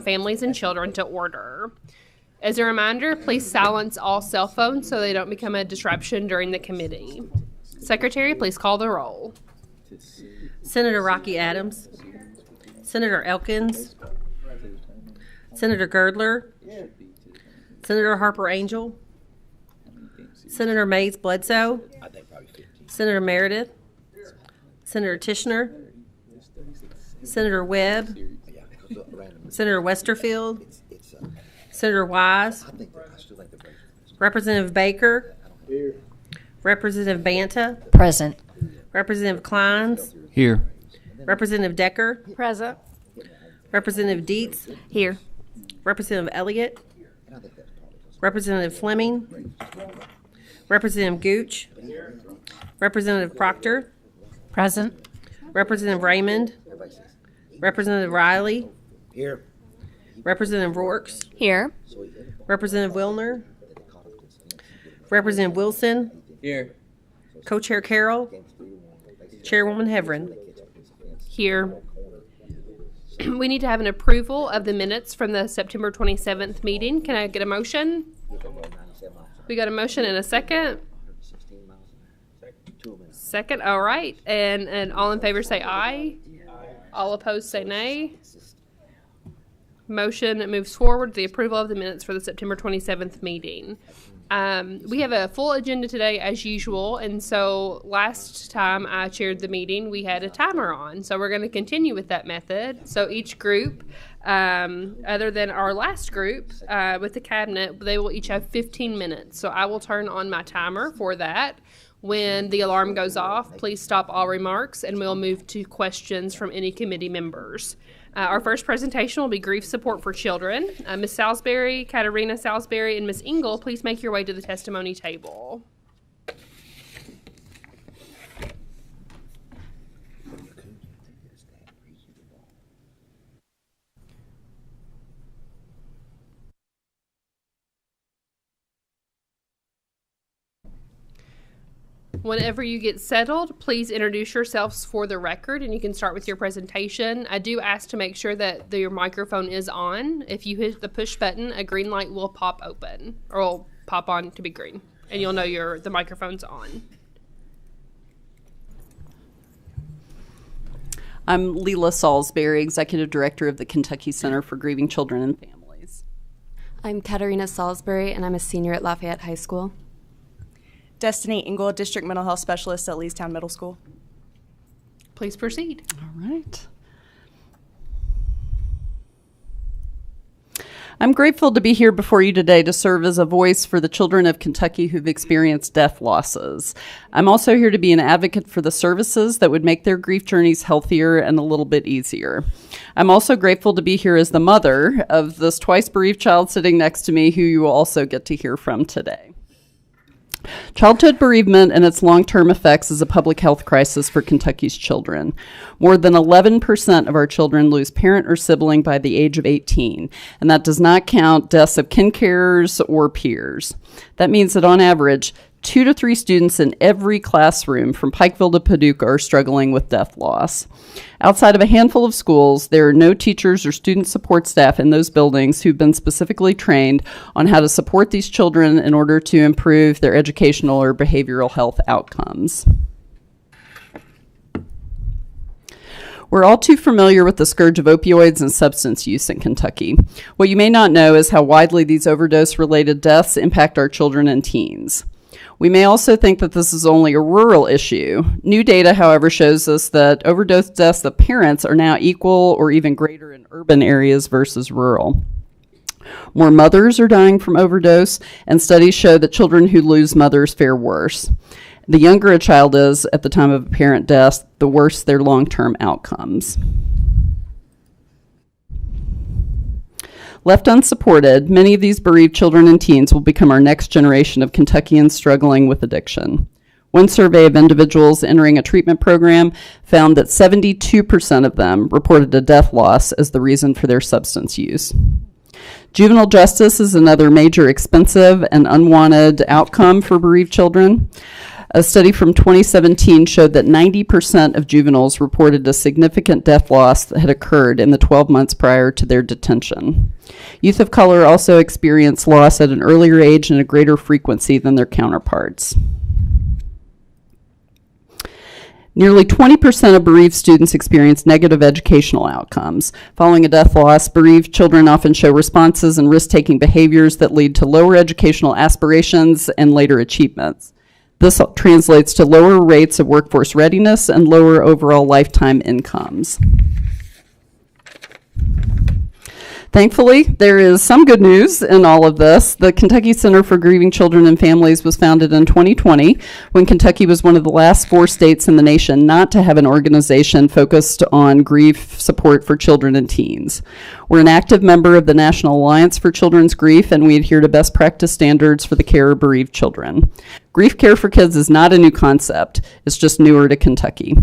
Families and Children to order. As a reminder, please silence all cell phones so they don't become a disruption during the committee. Secretary, please call the roll. Senator Rocky Adams, Senator Elkins, Senator Girdler, Senator Harper Angel, Senator Mays Bledsoe, Senator Meredith, Senator Tishner, Senator Webb, Senator Westerfield, Senator Wise, Representative Baker, Representative Banta, Present. Representative Kleins, Here. Representative Decker, Present. Representative Dietz, Here. Representative Elliott, Representative Fleming, Representative Gooch, Representative Proctor, Present. Representative Raymond, Representative Riley, Here. Representative Rorks, Here. Representative Wilner, Representative Wilson, Here. Co-Chair Carroll, Chairwoman Heverin. Here. We need to have an approval of the minutes from the September 27th meeting. Can I get a motion? We got a motion and a second. Second, all right. And all in favor say aye. All opposed say nay. Motion moves forward to the approval of the minutes for the September 27th meeting. We have a full agenda today as usual, and so last time I chaired the meeting, we had a timer on. So we're going to continue with that method. So each group, other than our last group with the cabinet, they will each have 15 minutes. So I will turn on my timer for that. When the alarm goes off, please stop all remarks, and we'll move to questions from any committee members. Our first presentation will be Grief Support for Children. Ms. Salisbury, Katarina Salisbury, and Ms. Engel, please make your way to the testimony table. Whenever you get settled, please introduce yourselves for the record, and you can start with your presentation. I do ask to make sure that your microphone is on. If you hit the push button, a green light will pop open, or will pop on to be green, and you'll know the microphone's on. I'm Leela Salisbury, Executive Director of the Kentucky Center for Grieving Children and Families. I'm Katarina Salisbury, and I'm a senior at Lafayette High School. Destiny Engel, District Mental Health Specialist at Leestown Middle School. Please proceed. All right. I'm grateful to be here before you today to serve as a voice for the children of Kentucky who've experienced death losses. I'm also here to be an advocate for the services that would make their grief journeys healthier and a little bit easier. I'm also grateful to be here as the mother of this twice bereaved child sitting next to me, who you will also get to hear from today. Childhood bereavement and its long-term effects is a public health crisis for Kentucky's children. More than 11% of our children lose parent or sibling by the age of 18, and that does not count deaths of kin carers or peers. That means that on average, 2 to 3 students in every classroom from Pikeville to Paducah are struggling with death loss. Outside of a handful of schools, there are no teachers or student support staff in those buildings who've been specifically trained on how to support these children in order to improve their educational or behavioral health outcomes. We're all too familiar with the scourge of opioids and substance use in Kentucky. What you may not know is how widely these overdose-related deaths impact our children and teens. We may also think that this is only a rural issue. New data, however, shows us that overdose deaths of parents are now equal or even greater in urban areas versus rural. More mothers are dying from overdose, and studies show that children who lose mothers fare worse. The younger a child is at the time of a parent death, the worse their long-term outcomes. Left unsupported, many of these bereaved children and teens will become our next generation of Kentuckians struggling with addiction. One survey of individuals entering a treatment program found that 72% of them reported a death loss as the reason for their substance use. Juvenile justice is another major expensive and unwanted outcome for bereaved children. A study from 2017 showed that 90% of juveniles reported a significant death loss that had occurred in the 12 months prior to their detention. Youth of color also experience loss at an earlier age and a greater frequency than their counterparts. Nearly 20% of bereaved students experience negative educational outcomes. Following a death loss, bereaved children often show responses and risk-taking behaviors that lead to lower educational aspirations and later achievements. This translates to lower rates of workforce readiness and lower overall lifetime incomes. Thankfully, there is some good news in all of this. The Kentucky Center for Grieving Children and Families was founded in 2020 when Kentucky was one of the last 4 states in the nation not to have an organization focused on grief support for children and teens. We're an active member of the National Alliance for Children's Grief, and we adhere to best practice standards for the care of bereaved children. Grief care for kids is not a new concept. It's just newer to Kentucky.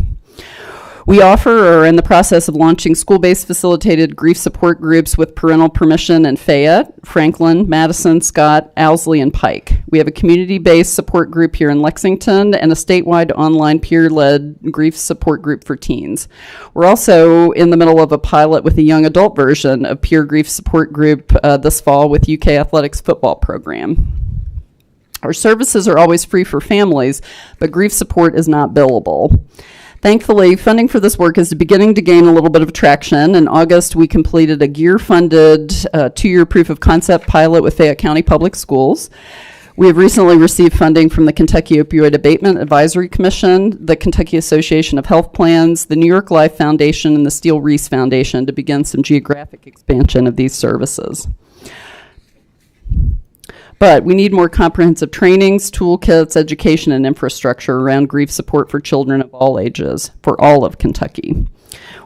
We offer or are in the process of launching school-based facilitated grief support groups with parental permission in Fayette, Franklin, Madison, Scott, Owsley, and Pike. We have a community-based support group here in Lexington and a statewide online peer-led grief support group for teens. We're also in the middle of a pilot with a young adult version of peer grief support group this fall with UK Athletics football program. Our services are always free for families, but grief support is not billable. Thankfully, funding for this work is beginning to gain a little bit of traction. In August, we completed a GEAR-funded 2-year proof of concept pilot with Fayette County Public Schools. We have recently received funding from the Kentucky Opioid Abatement Advisory Commission, the Kentucky Association of Health Plans, the New York Life Foundation, and the Steele Reese Foundation to begin some geographic expansion of these services. But we need more comprehensive trainings, toolkits, education, and infrastructure around grief support for children of all ages for all of Kentucky.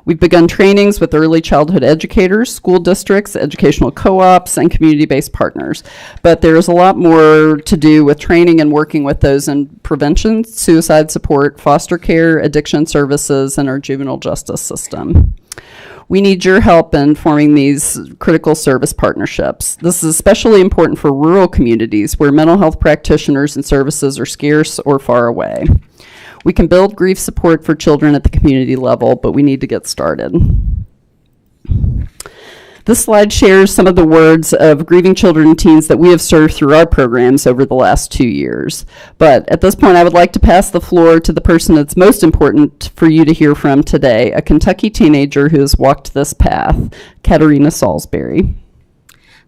We've begun trainings with early childhood educators, school districts, educational co-ops, and community-based partners. But there's a lot more to do with training and working with those in prevention, suicide support, foster care, addiction services, and our juvenile justice system. We need your help in forming these critical service partnerships. This is especially important for rural communities where mental health practitioners and services are scarce or far away. We can build grief support for children at the community level, but we need to get started. This slide shares some of the words of grieving children and teens that we have served through our programs over the last 2 years. But at this point, I would like to pass the floor to the person that's most important for you to hear from today, a Kentucky teenager who has walked this path, Katerina Salisbury.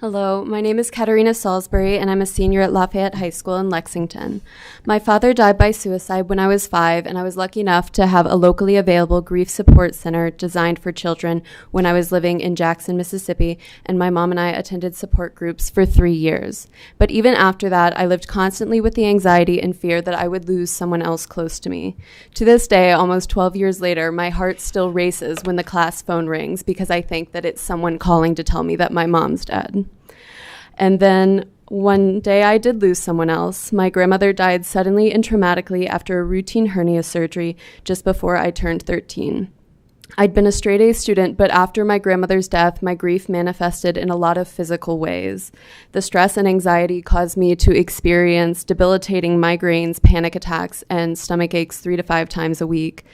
Hello, my name is Katerina Salisbury, and I'm a senior at Lafayette High School in Lexington. My father died by suicide when I was 5, and I was lucky enough to have a locally available grief support center designed for children when I was living in Jackson, Mississippi, and my mom and I attended support groups for 3 years. But even after that, I lived constantly with the anxiety and fear that I would lose someone else close to me. To this day, almost 12 years later, my heart still races when the class phone rings because I think that it's someone calling to tell me that my mom's dead. And then one day I did lose someone else. My grandmother died suddenly and traumatically after a routine hernia surgery just before I turned 13. I'd been a straight-A student, but after my grandmother's death, my grief manifested in a lot of physical ways. The stress and anxiety caused me to experience debilitating migraines, panic attacks, and stomach aches 3 to 5 times a week.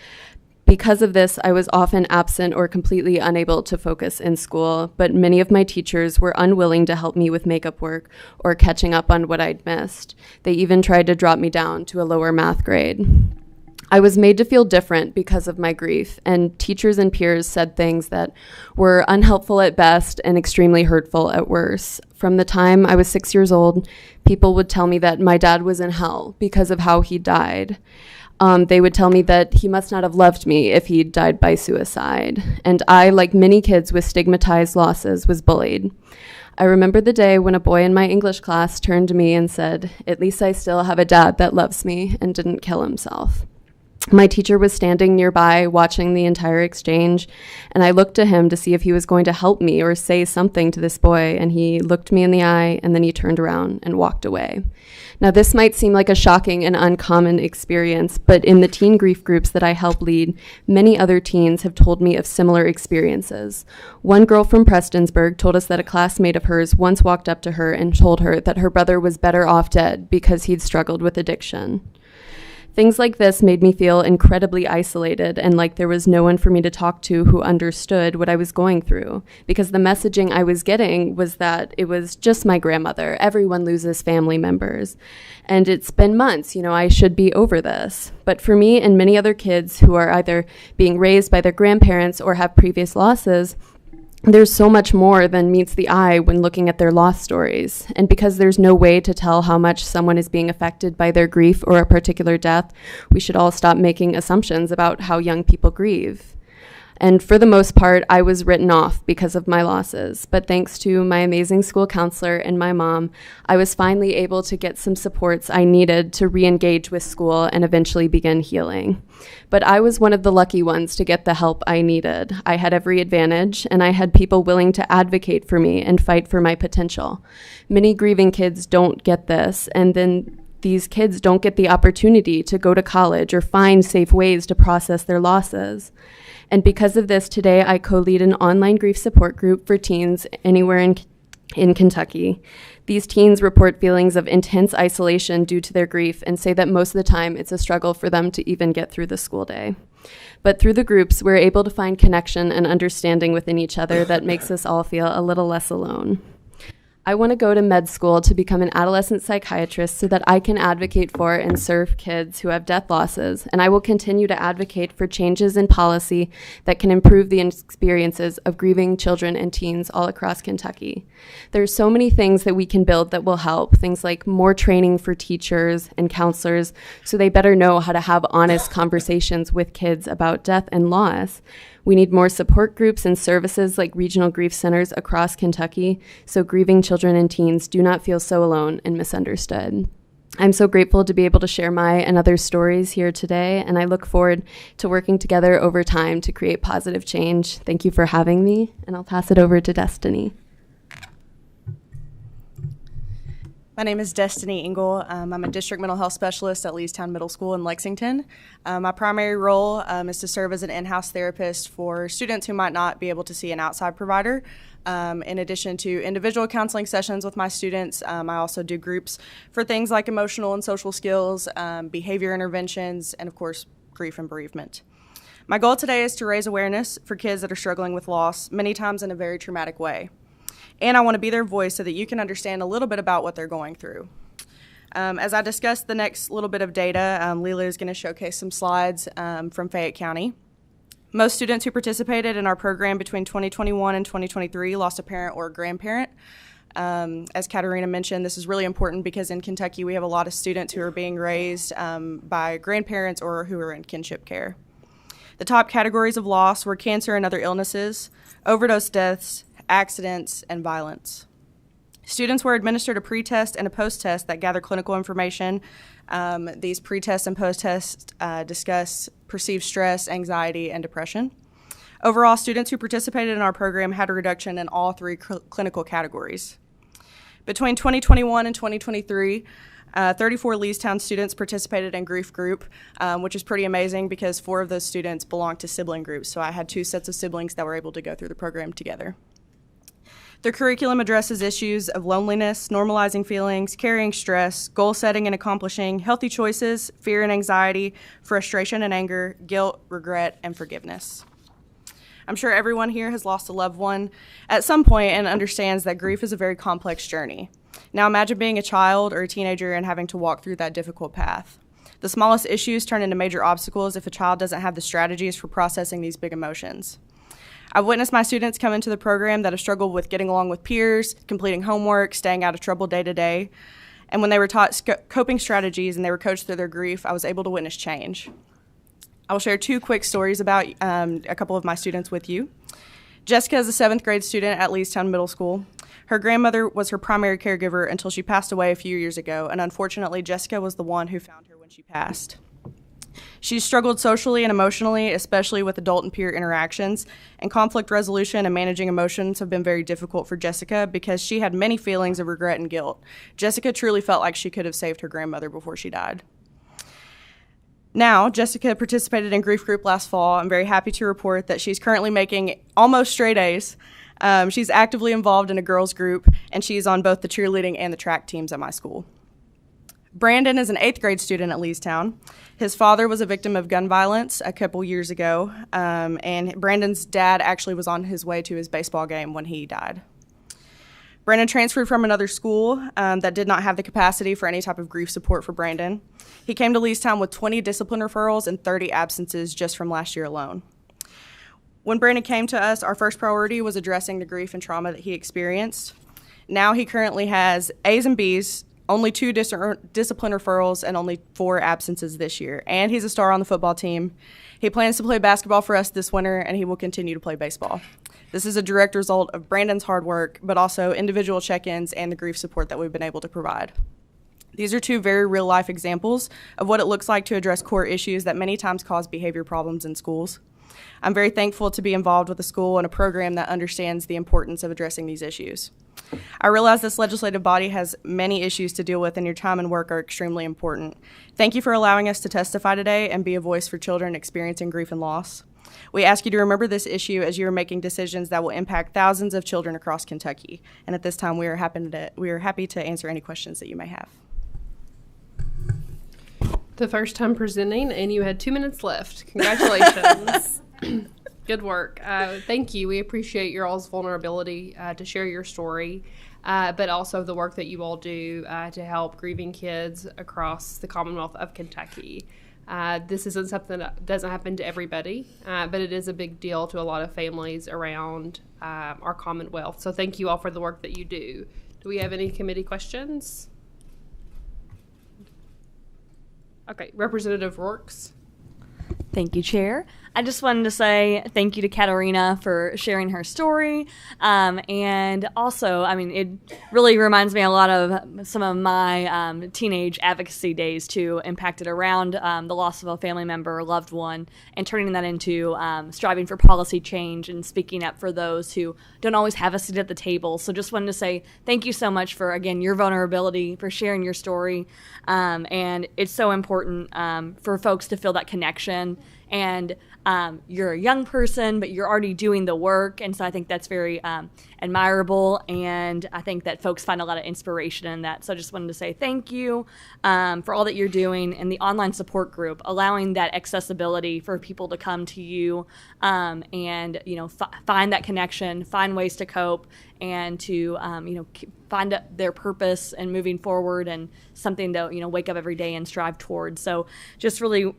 Because of this, I was often absent or completely unable to focus in school, but many of my teachers were unwilling to help me with makeup work or catching up on what I'd missed. They even tried to drop me down to a lower math grade. I was made to feel different because of my grief, and teachers and peers said things that were unhelpful at best and extremely hurtful at worst. From the time I was 6 years old, people would tell me that my dad was in hell because of how he died. They would tell me that he must not have loved me if he died by suicide. And I, like many kids with stigmatized losses, was bullied. I remember the day when a boy in my English class turned to me and said, "At least I still have a dad that loves me and didn't kill himself." My teacher was standing nearby watching the entire exchange, and I looked to him to see if he was going to help me or say something to this boy, and he looked me in the eye, and then he turned around and walked away. Now, this might seem like a shocking and uncommon experience, but in the teen grief groups that I help lead, many other teens have told me of similar experiences. One girl from Prestonsburg told us that a classmate of hers once walked up to her and told her that her brother was better off dead because he'd struggled with addiction. Things like this made me feel incredibly isolated and like there was no one for me to talk to who understood what I was going through, because the messaging I was getting was that it was just my grandmother. Everyone loses family members. And it's been months, I should be over this. But for me and many other kids who are either being raised by their grandparents or have previous losses, there's so much more than meets the eye when looking at their loss stories. And because there's no way to tell how much someone is being affected by their grief or a particular death, we should all stop making assumptions about how young people grieve. And for the most part, I was written off because of my losses. But thanks to my amazing school counselor and my mom, I was finally able to get some supports I needed to re-engage with school and eventually begin healing. But I was one of the lucky ones to get the help I needed. I had every advantage, and I had people willing to advocate for me and fight for my potential. Many grieving kids don't get this, and then these kids don't get the opportunity to go to college or find safe ways to process their losses. And because of this, today I co-lead an online grief support group for teens anywhere in Kentucky. These teens report feelings of intense isolation due to their grief and say that most of the time it's a struggle for them to even get through the school day. But through the groups, we're able to find connection and understanding within each other that makes us all feel a little less alone. I want to go to med school to become an adolescent psychiatrist so that I can advocate for and serve kids who have death losses, and I will continue to advocate for changes in policy that can improve the experiences of grieving children and teens all across Kentucky. There are so many things that we can build that will help, things like more training for teachers and counselors so they better know how to have honest conversations with kids about death and loss. We need more support groups and services like regional grief centers across Kentucky so grieving children and teens do not feel so alone and misunderstood. I'm so grateful to be able to share my and others' stories here today, and I look forward to working together over time to create positive change. Thank you for having me, and I'll pass it over to Destiny. My name is Destiny Engel. I'm a district mental health specialist at Leestown Middle School in Lexington. My primary role is to serve as an in-house therapist for students who might not be able to see an outside provider. In addition to individual counseling sessions with my students, I also do groups for things like emotional and social skills, behavior interventions, and of course, grief and bereavement. My goal today is to raise awareness for kids that are struggling with loss, many times in a very traumatic way. And I want to be their voice so that you can understand a little bit about what they're going through. As I discuss the next little bit of data, Leela is going to showcase some slides from Fayette County. Most students who participated in our program between 2021 and 2023 lost a parent or a grandparent. As Katarina mentioned, this is really important because in Kentucky we have a lot of students who are being raised by grandparents or who are in kinship care. The top categories of loss were cancer and other illnesses, overdose deaths, accidents, and violence. Students were administered a pre-test and a post-test that gather clinical information. These pre-tests and post-tests discuss perceived stress, anxiety, and depression. Overall, students who participated in our program had a reduction in all three clinical categories. Between 2021 and 2023, 34 Leestown students participated in grief group, which is pretty amazing because 4 of those students belonged to sibling groups. So I had 2 sets of siblings that were able to go through the program together. Their curriculum addresses issues of loneliness, normalizing feelings, carrying stress, goal setting and accomplishing, healthy choices, fear and anxiety, frustration and anger, guilt, regret, and forgiveness. I'm sure everyone here has lost a loved one at some point and understands that grief is a very complex journey. Now imagine being a child or a teenager and having to walk through that difficult path. The smallest issues turn into major obstacles if a child doesn't have the strategies for processing these big emotions. I've witnessed my students come into the program that have struggled with getting along with peers, completing homework, staying out of trouble day to day. And when they were taught coping strategies and they were coached through their grief, I was able to witness change. I will share 2 quick stories about a couple of my students with you. Jessica is a 7th grade student at Leestown Middle School. Her grandmother was her primary caregiver until she passed away a few years ago, and unfortunately, Jessica was the one who found her when she passed. She struggled socially and emotionally, especially with adult and peer interactions, and conflict resolution and managing emotions have been very difficult for Jessica because she had many feelings of regret and guilt. Jessica truly felt like she could have saved her grandmother before she died. Now, Jessica participated in grief group last fall. I'm very happy to report that she's currently making almost straight A's. She's actively involved in a girls group, and she's on both the cheerleading and the track teams at my school. Brandon is an 8th grade student at Leestown. His father was a victim of gun violence a couple years ago, and Brandon's dad actually was on his way to his baseball game when he died. Brandon transferred from another school that did not have the capacity for any type of grief support for Brandon. He came to Leestown with 20 discipline referrals and 30 absences just from last year alone. When Brandon came to us, our first priority was addressing the grief and trauma that he experienced. Now he currently has A's and B's, only 2 discipline referrals, and only 4 absences this year. And he's a star on the football team. He plans to play basketball for us this winter, and he will continue to play baseball. This is a direct result of Brandon's hard work, but also individual check-ins and the grief support that we've been able to provide. These are 2 very real-life examples of what it looks like to address core issues that many times cause behavior problems in schools. I'm very thankful to be involved with a school and a program that understands the importance of addressing these issues. I realize this legislative body has many issues to deal with, and your time and work are extremely important. Thank you for allowing us to testify today and be a voice for children experiencing grief and loss. We ask you to remember this issue as you are making decisions that will impact thousands of children across Kentucky. And at this time, we are happy to answer any questions that you may have. The first time presenting, and you had 2 minutes left. Congratulations. Good work. Thank you. We appreciate your all's vulnerability to share your story, but also the work that you all do to help grieving kids across the Commonwealth of Kentucky. This isn't something that doesn't happen to everybody, but it is a big deal to a lot of families around our Commonwealth. So thank you all for the work that you do. Do we have any committee questions? Okay, Representative Rourks. Thank you, Chair. I just wanted to say thank you to Katarina for sharing her story. And also, I mean, it really reminds me a lot of some of my teenage advocacy days, too, impacted around the loss of a family member or loved one, and turning that into striving for policy change and speaking up for those who don't always have a seat at the table. So just wanted to say thank you so much for, again, your vulnerability, for sharing your story. And it's so important for folks to feel that connection. And you're a young person, but you're already doing the work. And so I think that's very admirable. And I think that folks find a lot of inspiration in that. So I just wanted to say thank you for all that you're doing, and the online support group, allowing that accessibility for people to come to you and, you know, find that connection, find ways to cope, and to, you know, find their purpose and moving forward, and something to, you know, wake up every day and strive towards. So just really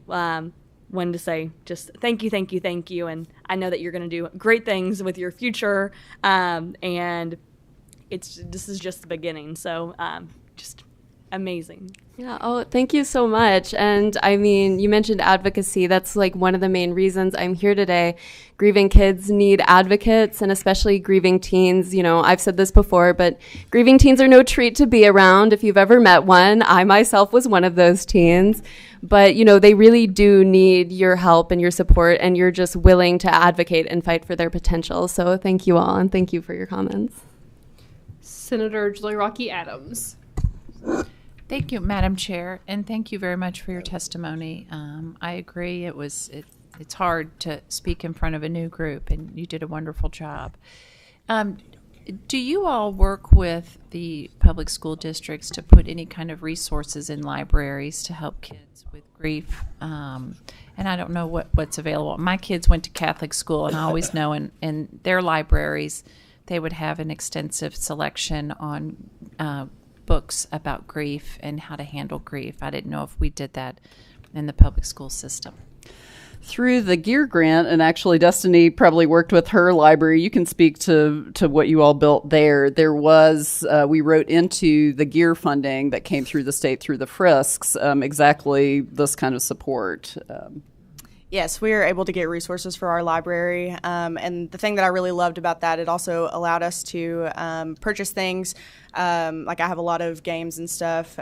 wanted to say just thank you, thank you, thank you. And I know that you're going to do great things with your future. And this is just the beginning. So just amazing. Yeah. Oh, thank you so much. And I mean, you mentioned advocacy. That's like one of the main reasons I'm here today. Grieving kids need advocates, and especially grieving teens. You know, I've said this before, but grieving teens are no treat to be around. If you've ever met one, I myself was one of those teens. But, you know, they really do need your help and your support, and you're just willing to advocate and fight for their potential. So thank you all, and thank you for your comments. Senator Julie Rocky Adams. Thank you, Madam Chair, and thank you very much for your testimony. I agree. It's hard to speak in front of a new group, and you did a wonderful job. Do you all work with the public school districts to put any kind of resources in libraries to help kids with grief? And I don't know what's available. My kids went to Catholic school, and I always know in their libraries they would have an extensive selection on books about grief and how to handle grief. I didn't know if we did that in the public school system. Through the GEAR grant, and actually Destiny probably worked with her library. You can speak to what you all built there. There was, we wrote into the GEAR funding that came through the state through the Frisks, exactly this kind of support. Yes, we were able to get resources for our library, and the thing that I really loved about that, it also allowed us to purchase things, like I have a lot of games and stuff,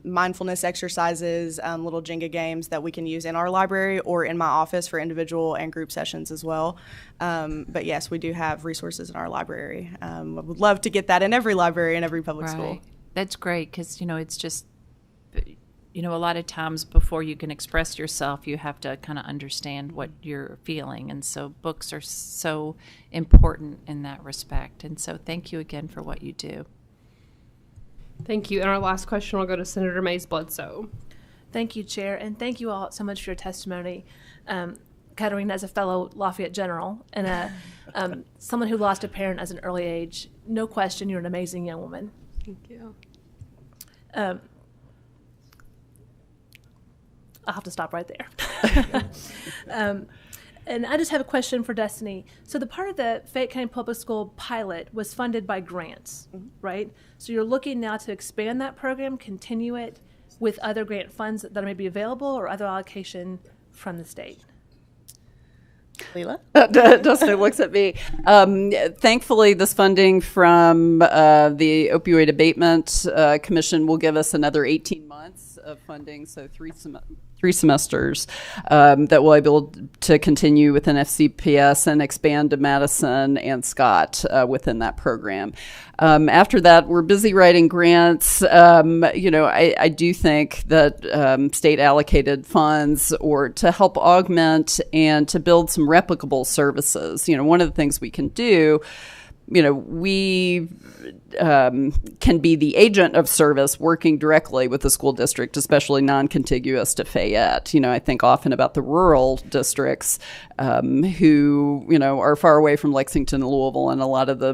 mindfulness exercises, little Jenga games that we can use in our library or in my office for individual and group sessions as well. But yes, we do have resources in our library. I would love to get that in every library and every public school. That's great, because, you know, it's just, you know, a lot of times before you can express yourself, you have to kind of understand what you're feeling. And so books are so important in that respect. And so thank you again for what you do. Thank you. And our last question will go to Senator Mays Bledsoe. Thank you, Chair, and thank you all so much for your testimony. Katerina, as a fellow Lafayette General and someone who lost a parent at an early age, no question, you're an amazing young woman. Thank you. I'll have to stop right there. And I just have a question for Destiny. So the part of the Fayette County Public School pilot was funded by grants, right? So you're looking now to expand that program, continue it with other grant funds that may be available or other allocation from the state. Leela? Dustin looks at me. Thankfully, this funding from the Opioid Abatement Commission will give us another 18 months of funding, so three semesters that we'll be able to continue within FCPS and expand to Madison and Scott within that program. After that, we're busy writing grants. I do think that state allocated funds or to help augment and to build some replicable services. One of the things we can do, we can be the agent of service working directly with the school district, especially non-contiguous to Fayette. I think often about the rural districts who, are far away from Lexington and Louisville and a lot of the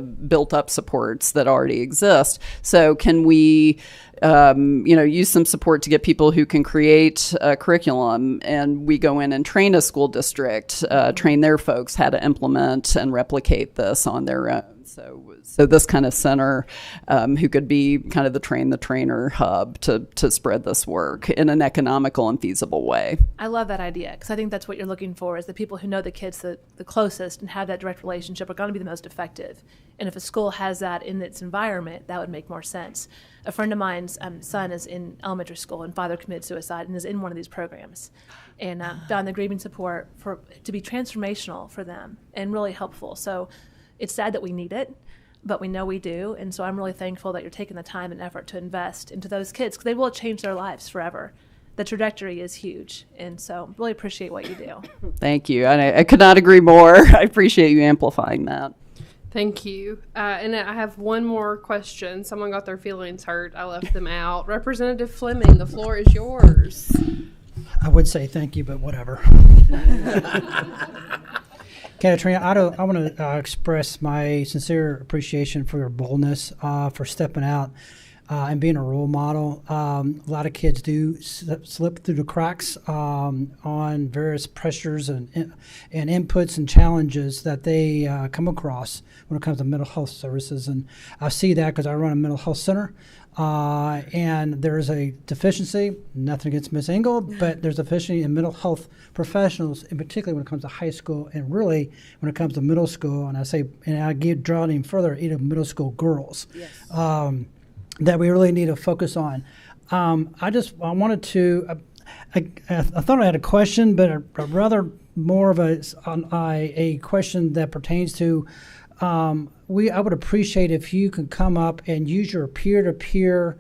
built-up supports that already exist. So can we use some support to get people who can create a curriculum, and we go in and train a school district, train their folks how to implement and replicate this on their own. So this kind of center who could be kind of the trainer hub to spread this work in an economical and feasible way. I love that idea because I think that's what you're looking for is the people who know the kids the closest and have that direct relationship are going to be the most effective. And if a school has that in its environment, that would make more sense. A friend of mine's son is in elementary school and father committed suicide and is in one of these programs and found the grieving support to be transformational for them and really helpful. So it's sad that we need it, but we know we do. And so I'm really thankful that you're taking the time and effort to invest into those kids because they will change their lives forever. The trajectory is huge. And so really appreciate what you do. Thank you. And I could not agree more. I appreciate you amplifying that. Thank you. And I have one more question. Someone got their feelings hurt. I left them out. Representative Fleming, the floor is yours. I would say thank you, but whatever. Katrina, I want to express my sincere appreciation for your boldness, for stepping out and being a role model. A lot of kids do slip through the cracks on various pressures and inputs and challenges that they come across when it comes to mental health services. And I see that because I run a mental health center. And there's a deficiency, nothing against Ms. Engel, but there's a deficiency in mental health professionals, in particular when it comes to high school and really when it comes to middle school. And I draw it even further, even middle school girls, that we really need to focus on. I wanted to, I thought I had a question, but a rather more of a question that pertains to I would appreciate if you could come up and use your peer-to-peer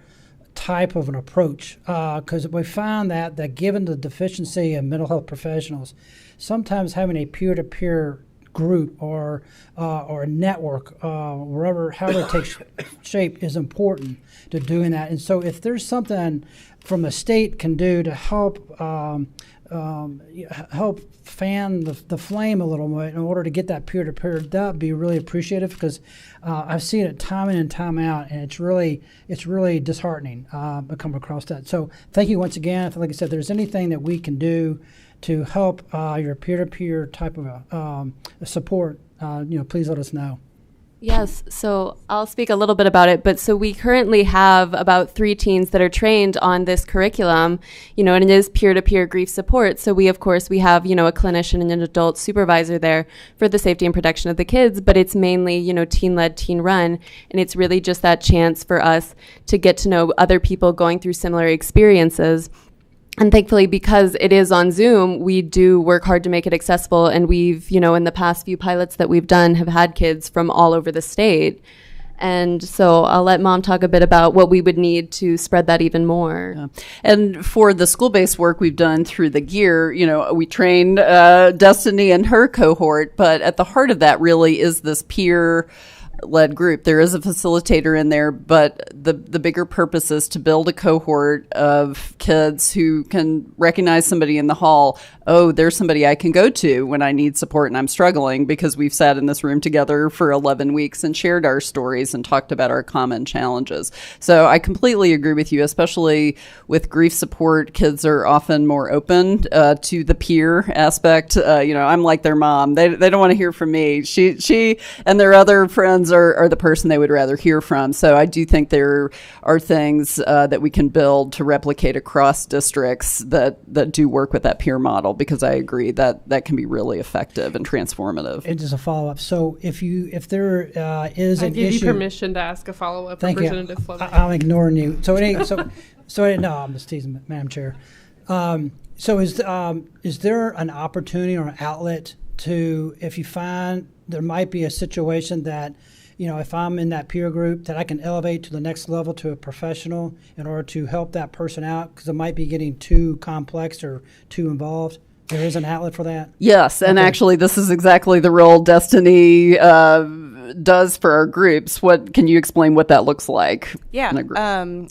type of an approach, because we found that given the deficiency of mental health professionals, sometimes having a peer-to-peer group or a network, however it takes shape, is important to doing that. And so if there's something from the state can do to help fan the flame a little bit in order to get that peer-to-peer, that would be really appreciative because I've seen it time in and time out, and it's really disheartening to come across that. So thank you once again. Like I said, if there's anything that we can do to help your peer-to-peer type of support, please let us know. Yes, so I'll speak a little bit about it, but so we currently have about 3 teens that are trained on this curriculum, and it is peer-to-peer grief support. So we have, a clinician and an adult supervisor there for the safety and protection of the kids, but it's mainly, teen-led, teen-run, and it's really just that chance for us to get to know other people going through similar experiences. And thankfully, because it is on Zoom, we do work hard to make it accessible. And we've, in the past few pilots that we've done, have had kids from all over the state. And so I'll let Mom talk a bit about what we would need to spread that even more. Yeah. And for the school-based work we've done through the GEAR, we trained Destiny and her cohort, but at the heart of that really is this peer led group. There is a facilitator in there, but the bigger purpose is to build a cohort of kids who can recognize somebody in the hall. Oh, there's somebody I can go to when I need support and I'm struggling, because we've sat in this room together for 11 weeks and shared our stories and talked about our common challenges. So I completely agree with you, especially with grief support. Kids are often more open to the peer aspect. I'm like their mom. They don't want to hear from me. She and their other friends are the person they would rather hear from. So I do think there are things that we can build to replicate across districts that do work with that peer model, because I agree that can be really effective and transformative. And just a follow-up. So if there is an issue... I give you permission to ask a follow-up, Thank Representative you. Fleming. I'm ignoring you. So no, I'm just teasing, Madam Chair. So is there an opportunity or an outlet to, if you find there might be a situation that, if I'm in that peer group, that I can elevate to the next level to a professional in order to help that person out, because it might be getting too complex or too involved? There is an outlet for that? Yes, and actually this is exactly the role Destiny does for our groups. What can you explain what that looks like? Yeah.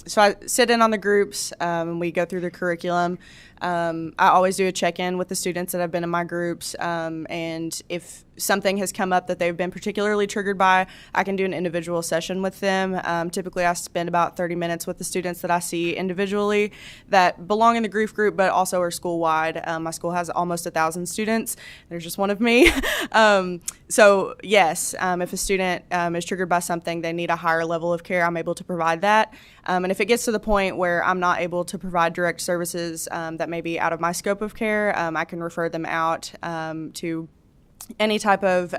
So I sit in on the groups, and we go through the curriculum. I always do a check-in with the students that have been in my groups, and if something has come up that they've been particularly triggered by, I can do an individual session with them. Typically, I spend about 30 minutes with the students that I see individually that belong in the grief group, but also are school-wide. My school has almost 1,000 students. There's just one of me. So yes, if a student is triggered by something, they need a higher level of care, I'm able to provide that. And if it gets to the point where I'm not able to provide direct services that may be out of my scope of care, I can refer them out to any type of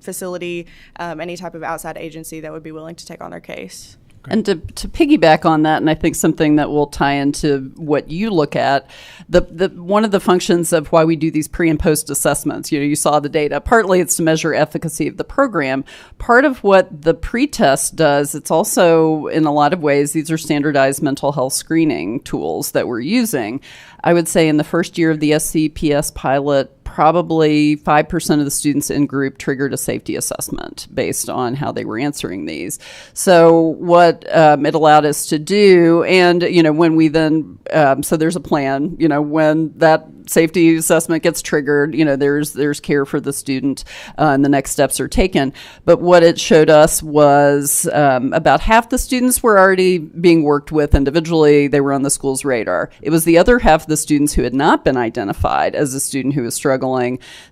facility, any type of outside agency that would be willing to take on their case. And to piggyback on that, and I think something that will tie into what you look at, the one of the functions of why we do these pre and post assessments, you saw the data, partly it's to measure efficacy of the program. Part of what the pre-test does, it's also, in a lot of ways, these are standardized mental health screening tools that we're using. I would say in the first year of the SCPS pilot, probably 5% of the students in group triggered a safety assessment based on how they were answering these. So what it allowed us to do, and when we then, so there's a plan, when that safety assessment gets triggered, there's care for the student and the next steps are taken. But what it showed us was about half the students were already being worked with individually. They were on the school's radar. It was the other half of the students who had not been identified as a student who was struggling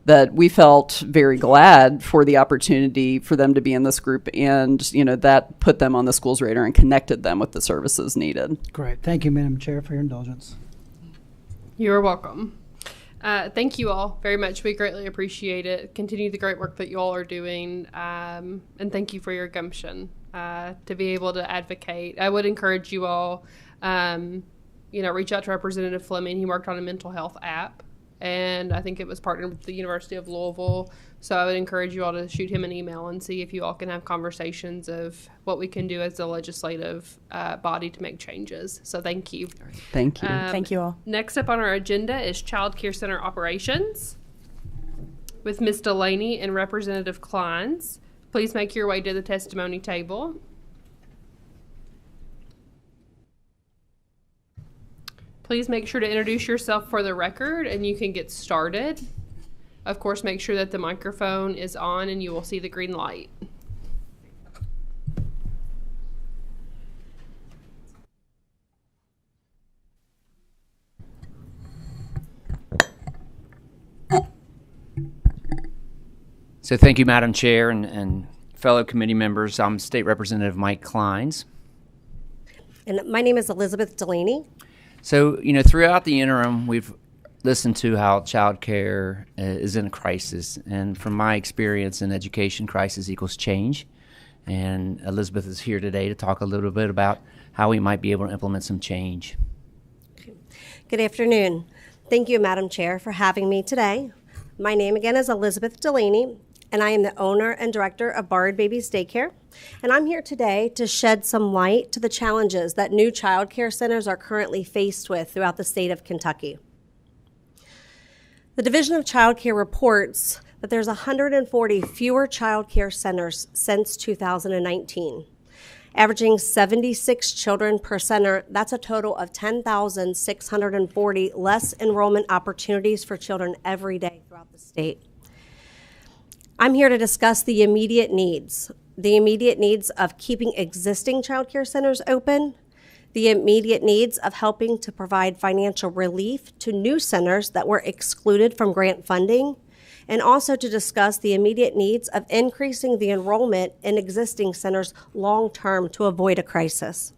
that we felt very glad for the opportunity for them to be in this group, and that put them on the school's radar and connected them with the services needed. Great. Thank you, Madam Chair, for your indulgence. You're welcome. Thank you all very much. We greatly appreciate it. Continue the great work that you all are doing, and thank you for your gumption to be able to advocate. I would encourage you all, reach out to Representative Fleming. He worked on a mental health app, and I think it was partnered with the University of Louisville. So I would encourage you all to shoot him an email and see if you all can have conversations of what we can do as a legislative body to make changes. So thank you. Thank you. Thank you all. Next up on our agenda is Child Care Center operations with Ms. Delaney and Representative Kleins. Please make your way to the testimony table. Please make sure to introduce yourself for the record, and you can get started. Of course, make sure that the microphone is on and you will see the green light. So thank you, Madam Chair and fellow committee members. I'm State Representative Mike Kleins. And my name is Elizabeth Delaney. So, throughout the interim, we've listened to how child care is in a crisis. And from my experience in education, crisis equals change. And Elizabeth is here today to talk a little bit about how we might be able to implement some change. Good afternoon. Thank you, Madam Chair, for having me today. My name again is Elizabeth Delaney, and I am the owner and director of Borrowed Babies Daycare. And I'm here today to shed some light to the challenges that new child care centers are currently faced with throughout the state of Kentucky. The Division of Child Care reports that there's 140 fewer child care centers since 2019. Averaging 76 children per center, that's a total of 10,640 less enrollment opportunities for children every day throughout the state. I'm here to discuss the immediate needs of keeping existing child care centers open, the immediate needs of helping to provide financial relief to new centers that were excluded from grant funding, and also to discuss the immediate needs of increasing the enrollment in existing centers long-term to avoid a crisis.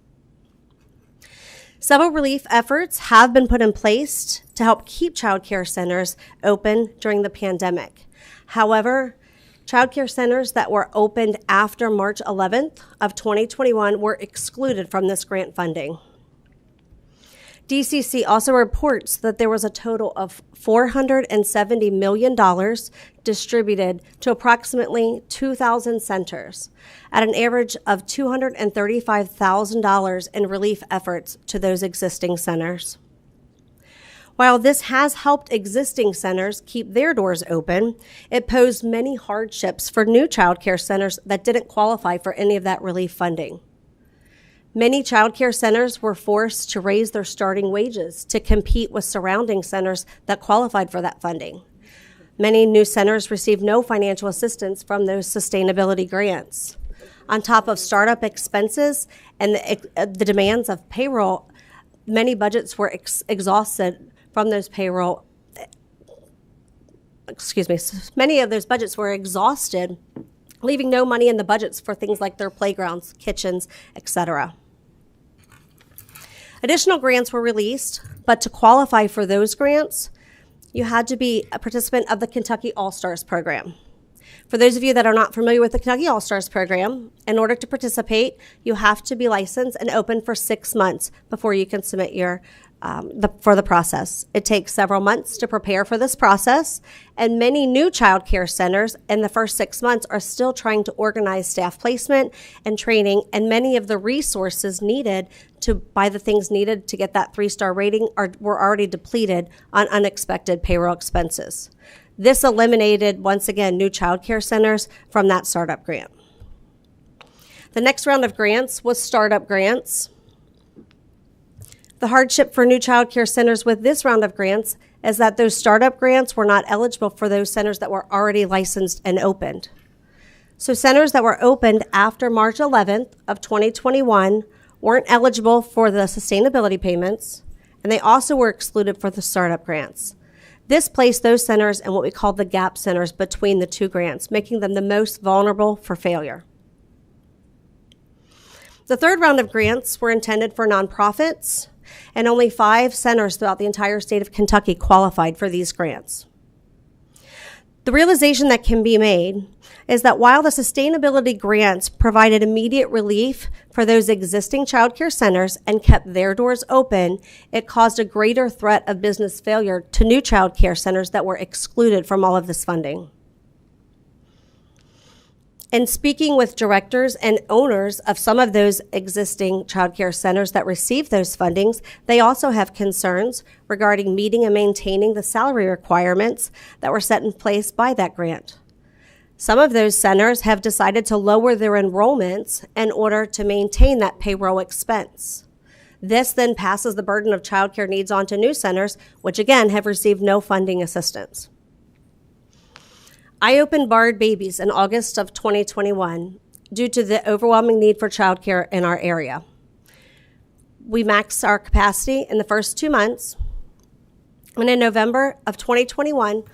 Several relief efforts have been put in place to help keep child care centers open during the pandemic. However, child care centers that were opened after March 11th of 2021 were excluded from this grant funding. DCC also reports that there was a total of $470 million distributed to approximately 2,000 centers at an average of $235,000 in relief efforts to those existing centers. While this has helped existing centers keep their doors open, it posed many hardships for new child care centers that didn't qualify for any of that relief funding. Many child care centers were forced to raise their starting wages to compete with surrounding centers that qualified for that funding. Many new centers received no financial assistance from those sustainability grants. On top of startup expenses and the demands of payroll, many budgets were exhausted from those payroll. Many of those budgets were exhausted, leaving no money in the budgets for things like their playgrounds, kitchens, etc. Additional grants were released, but to qualify for those grants, you had to be a participant of the Kentucky All-Stars program. For those of you that are not familiar with the Kentucky All-Stars program, in order to participate, you have to be licensed and open for 6 months before you can submit for the process. It takes several months to prepare for this process, and many new child care centers in the first 6 months are still trying to organize staff placement and training, and many of the resources needed to buy the things needed to get that 3-star rating were already depleted on unexpected payroll expenses. This eliminated, once again, new child care centers from that startup grant. The next round of grants was startup grants. The hardship for new child care centers with this round of grants is that those startup grants were not eligible for those centers that were already licensed and opened. So centers that were opened after March 11th of 2021 weren't eligible for the sustainability payments, and they also were excluded for the startup grants. This placed those centers in what we call the gap centers between the two grants, making them the most vulnerable for failure. The third round of grants were intended for nonprofits, and only 5 centers throughout the entire state of Kentucky qualified for these grants. The realization that can be made is that while the sustainability grants provided immediate relief for those existing child care centers and kept their doors open, it caused a greater threat of business failure to new child care centers that were excluded from all of this funding. In speaking with directors and owners of some of those existing child care centers that received those fundings, they also have concerns regarding meeting and maintaining the salary requirements that were set in place by that grant. Some of those centers have decided to lower their enrollments in order to maintain that payroll expense. This then passes the burden of child care needs on to new centers, which again have received no funding assistance. I opened Bard Babies in August of 2021 due to the overwhelming need for childcare in our area. We maxed our capacity in the first 2 months, and in November of 2021,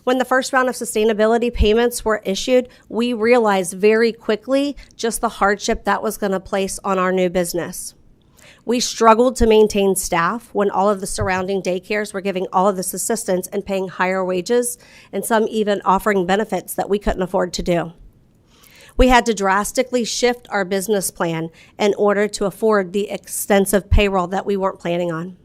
when the first round of sustainability payments were issued, we realized very quickly just the hardship that was going to place on our new business. We struggled to maintain staff when all of the surrounding daycares were giving all of this assistance and paying higher wages, and some even offering benefits that we couldn't afford to do. We had to drastically shift our business plan in order to afford the extensive payroll that we weren't planning on.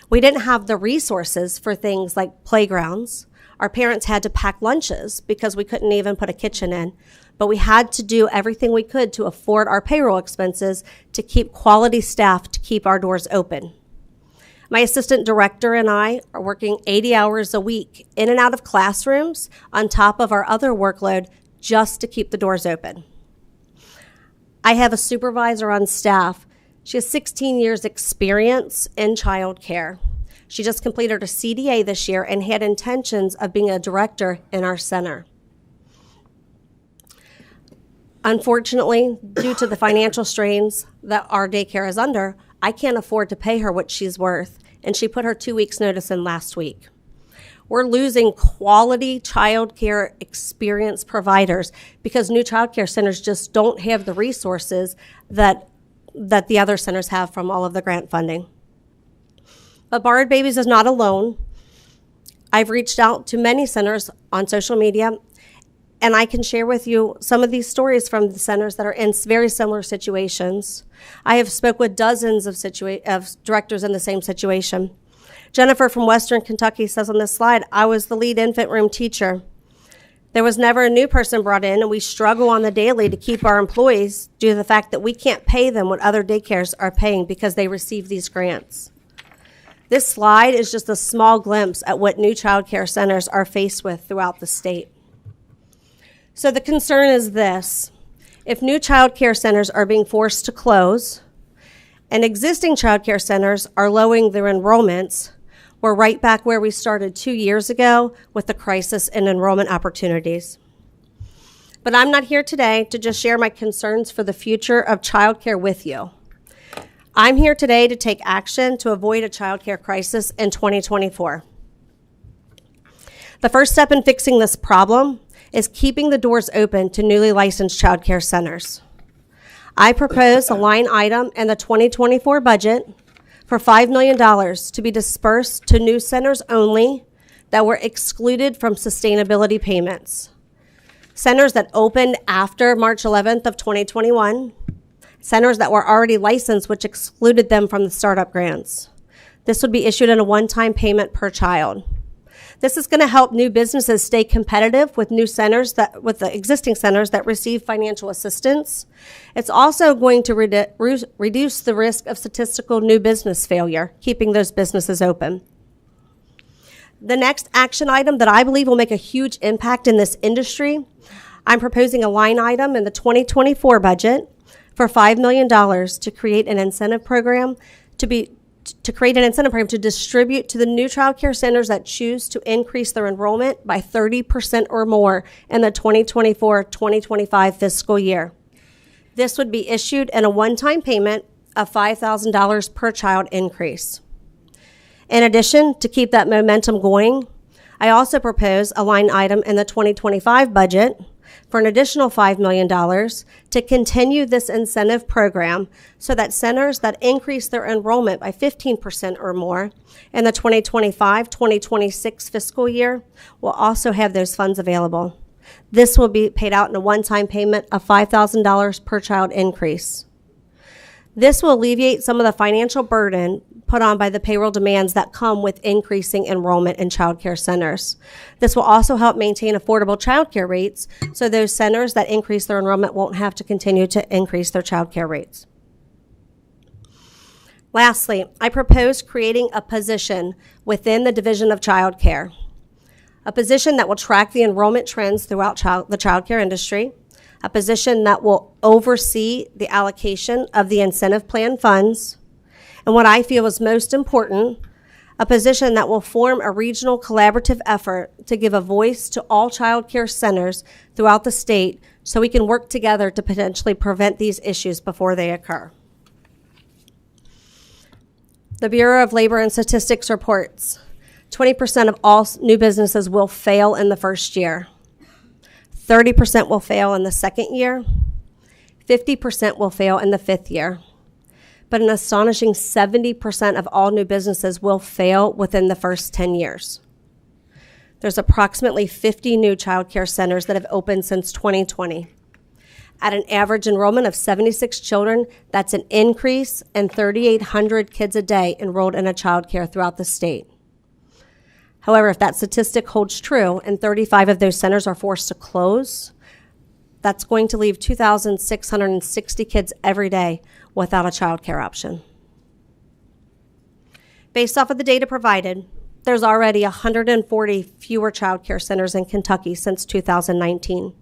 We didn't have the resources for things like playgrounds. Our parents had to pack lunches because we couldn't even put a kitchen in. But we had to do everything we could to afford our payroll expenses to keep quality staff to keep our doors open. My assistant director and I are working 80 hours a week in and out of classrooms on top of our other workload just to keep the doors open. I have a supervisor on staff. She has 16 years experience in childcare. She just completed her CDA this year and had intentions of being a director in our center. Unfortunately, due to the financial strains that our daycare is under, I can't afford to pay her what she's worth, and she put her 2 weeks' notice in last week. We're losing quality childcare experience providers because new childcare centers just don't have the resources that the other centers have from all of the grant funding. But Borrowed Babies is not alone. I've reached out to many centers on social media, and I can share with you some of these stories from the centers that are in very similar situations. I have spoke with dozens of directors in the same situation. Jennifer from Western Kentucky says on this slide, I was the lead infant room teacher. There was never a new person brought in, and we struggle on the daily to keep our employees due to the fact that we can't pay them what other daycares are paying because they receive these grants. This slide is just a small glimpse at what new child care centers are faced with throughout the state. So the concern is this: if new child care centers are being forced to close and existing child care centers are lowering their enrollments, we're right back where we started 2 years ago with the crisis in enrollment opportunities. But I'm not here today to just share my concerns for the future of child care with you. I'm here today to take action to avoid a child care crisis in 2024. The first step in fixing this problem is keeping the doors open to newly licensed child care centers. I propose a line item in the 2024 budget for $5 million to be dispersed to new centers only that were excluded from sustainability payments. Centers that opened after March 11th of 2021, centers that were already licensed, which excluded them from the startup grants. This would be issued in a one-time payment per child. This is going to help new businesses stay competitive with new centers with the existing centers that receive financial assistance. It's also going to reduce the risk of statistical new business failure, keeping those businesses open. The next action item that I believe will make a huge impact in this industry, I'm proposing a line item in the 2024 budget for $5 million to create an incentive program to distribute to the new child care centers that choose to increase their enrollment by 30% or more in the 2024-2025 fiscal year. This would be issued in a one-time payment of $5,000 per child increase. In addition, to keep that momentum going, I also propose a line item in the 2025 budget for an additional $5 million to continue this incentive program so that centers that increase their enrollment by 15% or more in the 2025-2026 fiscal year will also have those funds available. This will be paid out in a one-time payment of $5,000 per child increase. This will alleviate some of the financial burden put on by the payroll demands that come with increasing enrollment in child care centers. This will also help maintain affordable child care rates so those centers that increase their enrollment won't have to continue to increase their child care rates. Lastly, I propose creating a position within the Division of Child Care, a position that will track the enrollment trends throughout the child care industry, a position that will oversee the allocation of the incentive plan funds, and what I feel is most important, a position that will form a regional collaborative effort to give a voice to all child care centers throughout the state so we can work together to potentially prevent these issues before they occur. The Bureau of Labor and Statistics reports 20% of all new businesses will fail in the first year. 30% will fail in the second year, 50% will fail in the fifth year, but an astonishing 70% of all new businesses will fail within the first 10 years. There's approximately 50 new child care centers that have opened since 2020. At an average enrollment of 76 children, that's an increase in 3,800 kids a day enrolled in a child care throughout the state. However, if that statistic holds true and 35 of those centers are forced to close, that's going to leave 2,660 kids every day without a child care option. Based off of the data provided, there's already 140 fewer child care centers in Kentucky since 2019.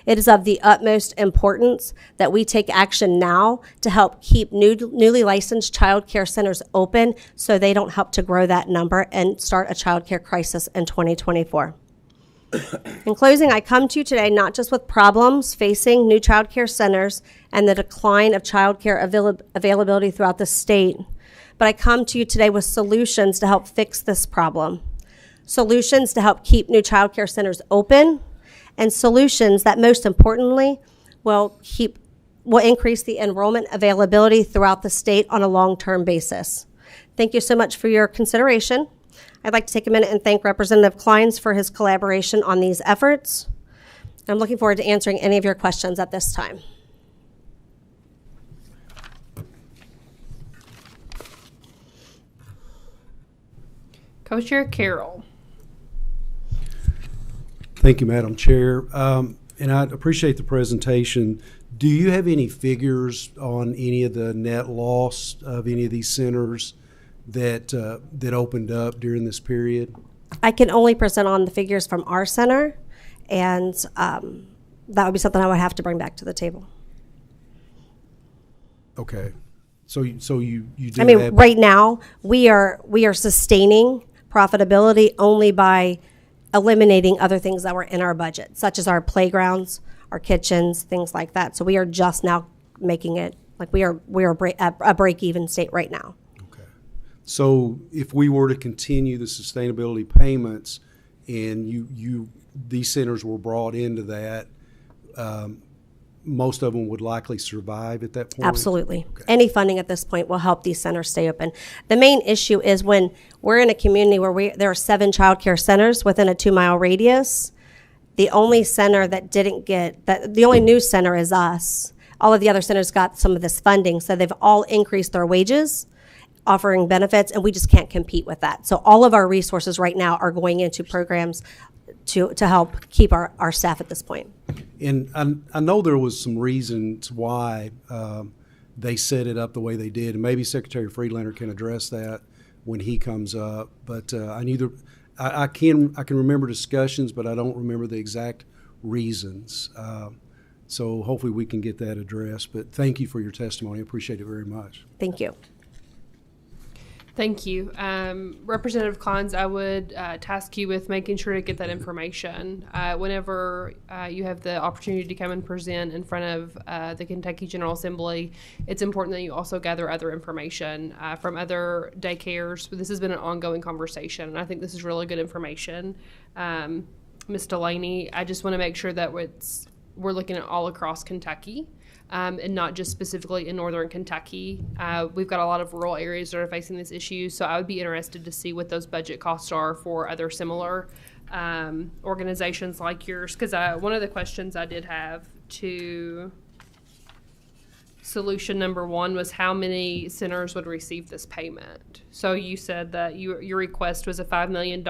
It is of the utmost importance that we take action now to help keep newly licensed child care centers open so they don't help to grow that number and start a child care crisis in 2024. In closing, I come to you today not just with problems facing new child care centers and the decline of child care availability throughout the state, but I come to you today with solutions to help fix this problem. Solutions to help keep new child care centers open, and solutions that most importantly will increase the enrollment availability throughout the state on a long-term basis. Thank you so much for your consideration. I'd like to take a minute and thank Representative Kleins for his collaboration on these efforts. I'm looking forward to answering any of your questions at this time. Co-Chair Carroll. Thank you, Madam Chair. And I appreciate the presentation. Do you have any figures on any of the net loss of any of these centers that opened up during this period? I can only present on the figures from our center, and that would be something I would have to bring back to the table. Okay. So you do I mean, have, right now, we are sustaining profitability only by eliminating other things that were in our budget, such as our playgrounds, our kitchens, things like that. So we are just now making it like we are at a break-even state right now. Okay. So if we were to continue the sustainability payments and these centers were brought into that, most of them would likely survive at that point? Absolutely. Okay. Any funding at this point will help these centers stay open. The main issue is when we're in a community where there are 7 child care centers within a 2-mile radius. The only center that didn't get that, the only new center is us. All of the other centers got some of this funding, so they've all increased their wages, offering benefits, and we just can't compete with that. So all of our resources right now are going into programs to help keep our staff at this point. And I know there was some reasons why they set it up the way they did, and maybe Secretary Friedlander can address that when he comes up. But I can remember discussions, but I don't remember the exact reasons. So hopefully we can get that addressed. But thank you for your testimony. I appreciate it very much. Thank you. Thank you. Representative Kleins, I would task you with making sure to get that information. Whenever you have the opportunity to come and present in front of the Kentucky General Assembly, it's important that you also gather other information from other daycares. This has been an ongoing conversation, and I think this is really good information. Ms. Delaney, I just want to make sure that we're looking at all across Kentucky. And not just specifically in northern Kentucky. We've got a lot of rural areas that are facing this issue, so I would be interested to see what those budget costs are for other similar organizations like yours. Because one of the questions I did have to solution number 1 was how many centers would receive this payment. So you said that your request was a $5 million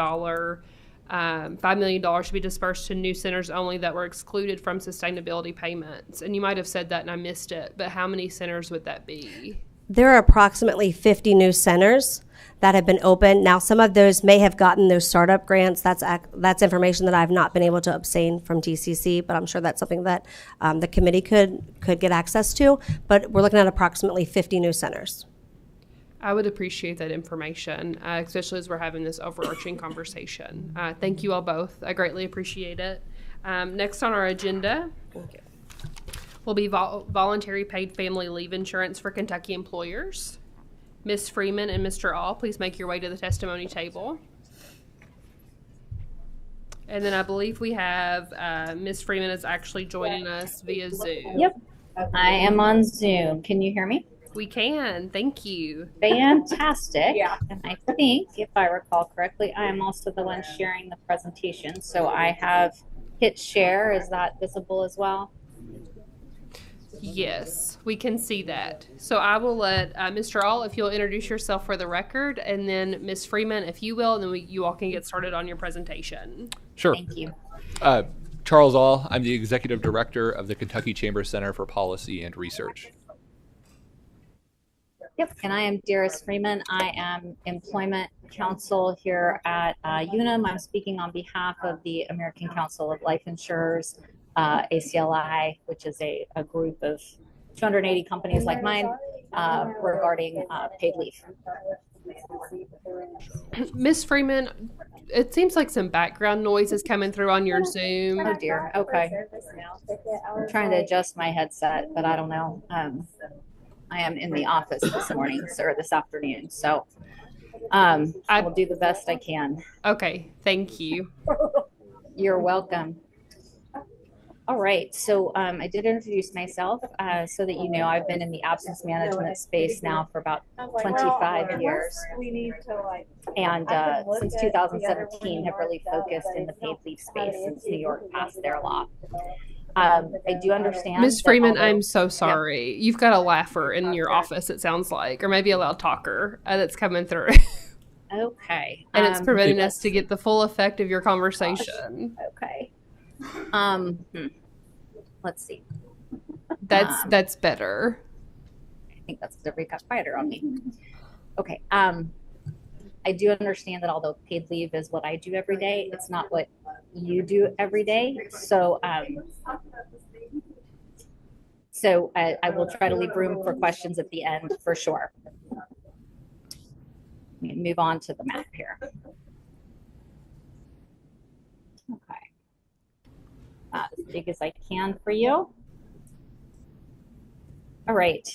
$5 million should be dispersed to new centers only that were excluded from sustainability payments. And you might have said that and I missed it, but how many centers would that be? There are approximately 50 new centers that have been opened. Now, some of those may have gotten those startup grants. That's information that I've not been able to obtain from DCC, but I'm sure that's something that the committee could get access to. But we're looking at approximately 50 new centers. I would appreciate that information, especially as we're having this overarching conversation. Thank you all both. I greatly appreciate it. Next on our agenda will be voluntary paid family leave insurance for Kentucky employers. Ms. Freeman and Mr. All, please make your way to the testimony table. And then I believe we have Ms. Freeman is actually joining us via Zoom. Yep, I am on Zoom. Can you hear me? We can. Thank you. Fantastic. Yeah. And I think, if I recall correctly, I am also the one sharing the presentation. So I have hit share. Is that visible as well? Yes, we can see that. So I will let Mr. All, if you'll introduce yourself for the record, and then Ms. Freeman, if you will, and then you all can get started on your presentation. Sure. Thank you. Charles All, I'm the Executive Director of the Kentucky Chamber Center for Policy and Research. Yep, and I am Darius Freeman. I am Employment Counsel here at Unum. I'm speaking on behalf of the American Council of Life Insurers, ACLI, which is a group of 280 companies like mine regarding paid leave. Miss Freeman, it seems like some background noise is coming through on your Zoom. Oh dear. Okay. I'm trying to adjust my headset, but I don't know. I am in the office this morning, or this afternoon, so I will do the best I can. Okay, thank you. You're welcome. All right, so I did introduce myself so that you know I've been in the absence management space now for about 25 years. And since 2017 have really focused in the paid leave space since New York passed their law. I do understand. Miss Freeman, I'm so sorry. Yeah. You've got a laugher in your office, it sounds like, or maybe a loud talker that's coming through. Okay. And it's preventing us to get the full effect of your conversation. Okay. Let's see. That's better. I think that's because everybody got quieter on me. Okay. I do understand that although paid leave is what I do every day, it's not what you do every day. So, I will try to leave room for questions at the end for sure. Let me move on to the map here. Okay. As big as I can for you. All right.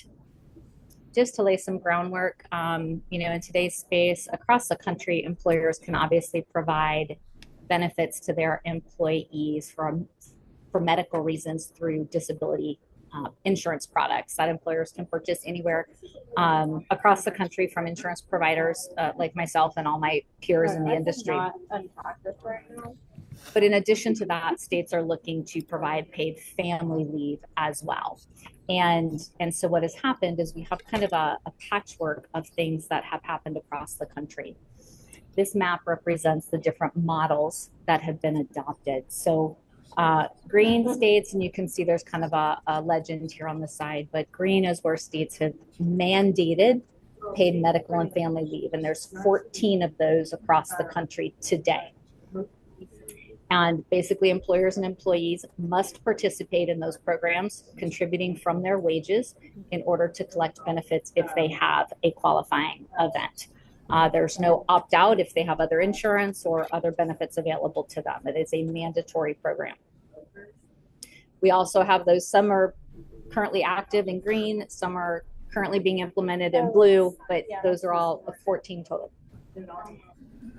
Just to lay some groundwork, in today's space across the country, employers can obviously provide benefits to their employees for medical reasons through disability insurance products that employers can purchase anywhere across the country from insurance providers like myself and all my peers in the industry. But in addition to that, states are looking to provide paid family leave as well. And so what has happened is we have kind of a patchwork of things that have happened across the country. This map represents the different models that have been adopted. So green states, and you can see there's kind of a legend here on the side, but green is where states have mandated paid medical and family leave. And there's 14 of those across the country today. And basically, employers and employees must participate in those programs, contributing from their wages in order to collect benefits if they have a qualifying event. There's no opt-out if they have other insurance or other benefits available to them. It is a mandatory program. We also have those, some are currently active in green, some are currently being implemented in blue, but those are all 14 total.